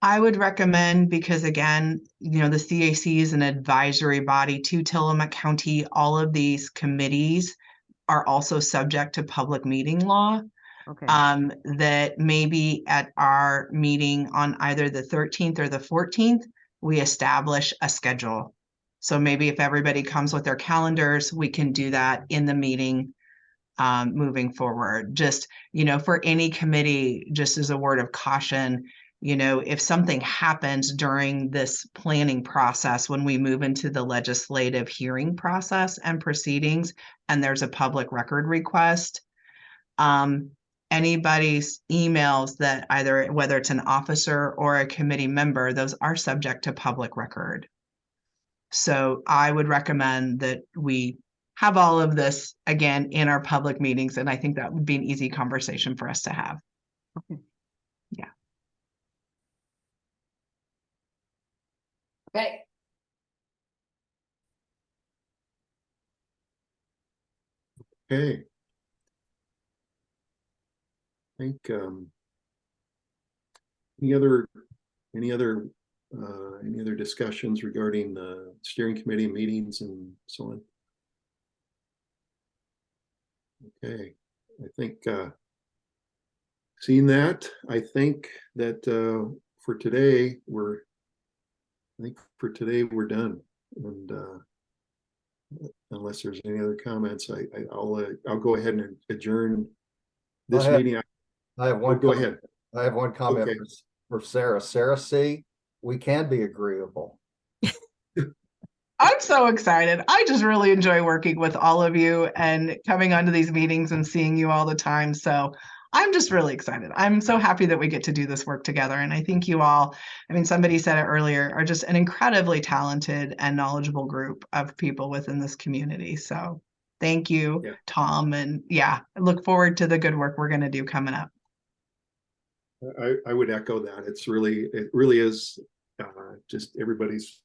I would recommend, because again, the CAC is an advisory body to Tillamook County. All of these committees are also subject to public meeting law. Okay. That maybe at our meeting on either the 13th or the 14th, we establish a schedule. So maybe if everybody comes with their calendars, we can do that in the meeting moving forward. Just, for any committee, just as a word of caution, if something happens during this planning process, when we move into the legislative hearing process and proceedings, and there's a public record request, anybody's emails that either, whether it's an officer or a committee member, those are subject to public record. So I would recommend that we have all of this again in our public meetings. And I think that would be an easy conversation for us to have. Okay. Yeah. Okay. Okay. I think any other discussions regarding the steering committee meetings and so on? Okay, I think seeing that, I think that for today we're done. And unless there's any other comments, I'll go ahead and adjourn this meeting. I have one. Go ahead. I have one comment Okay. for Sarah. Sarah C., we can be agreeable. I'm so excited. I just really enjoy working with all of you and coming onto these meetings and seeing you all the time. So I'm just really excited. I'm so happy that we get to do this work together. And I think you all, somebody said it earlier, are just an incredibly talented and knowledgeable group of people within this community. So thank you, Tom. And I look forward to the good work we're going to do coming up. I would echo that. It really is just everybody's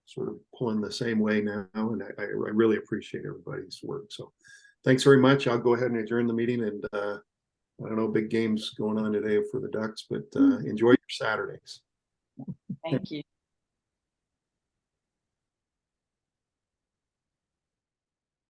sort of pulling the same way now, and I really appreciate everybody's work. So thanks very much. I'll go ahead and adjourn the meeting, and I don't know, big games going on today for the Ducks, but enjoy your Saturdays. Thank you.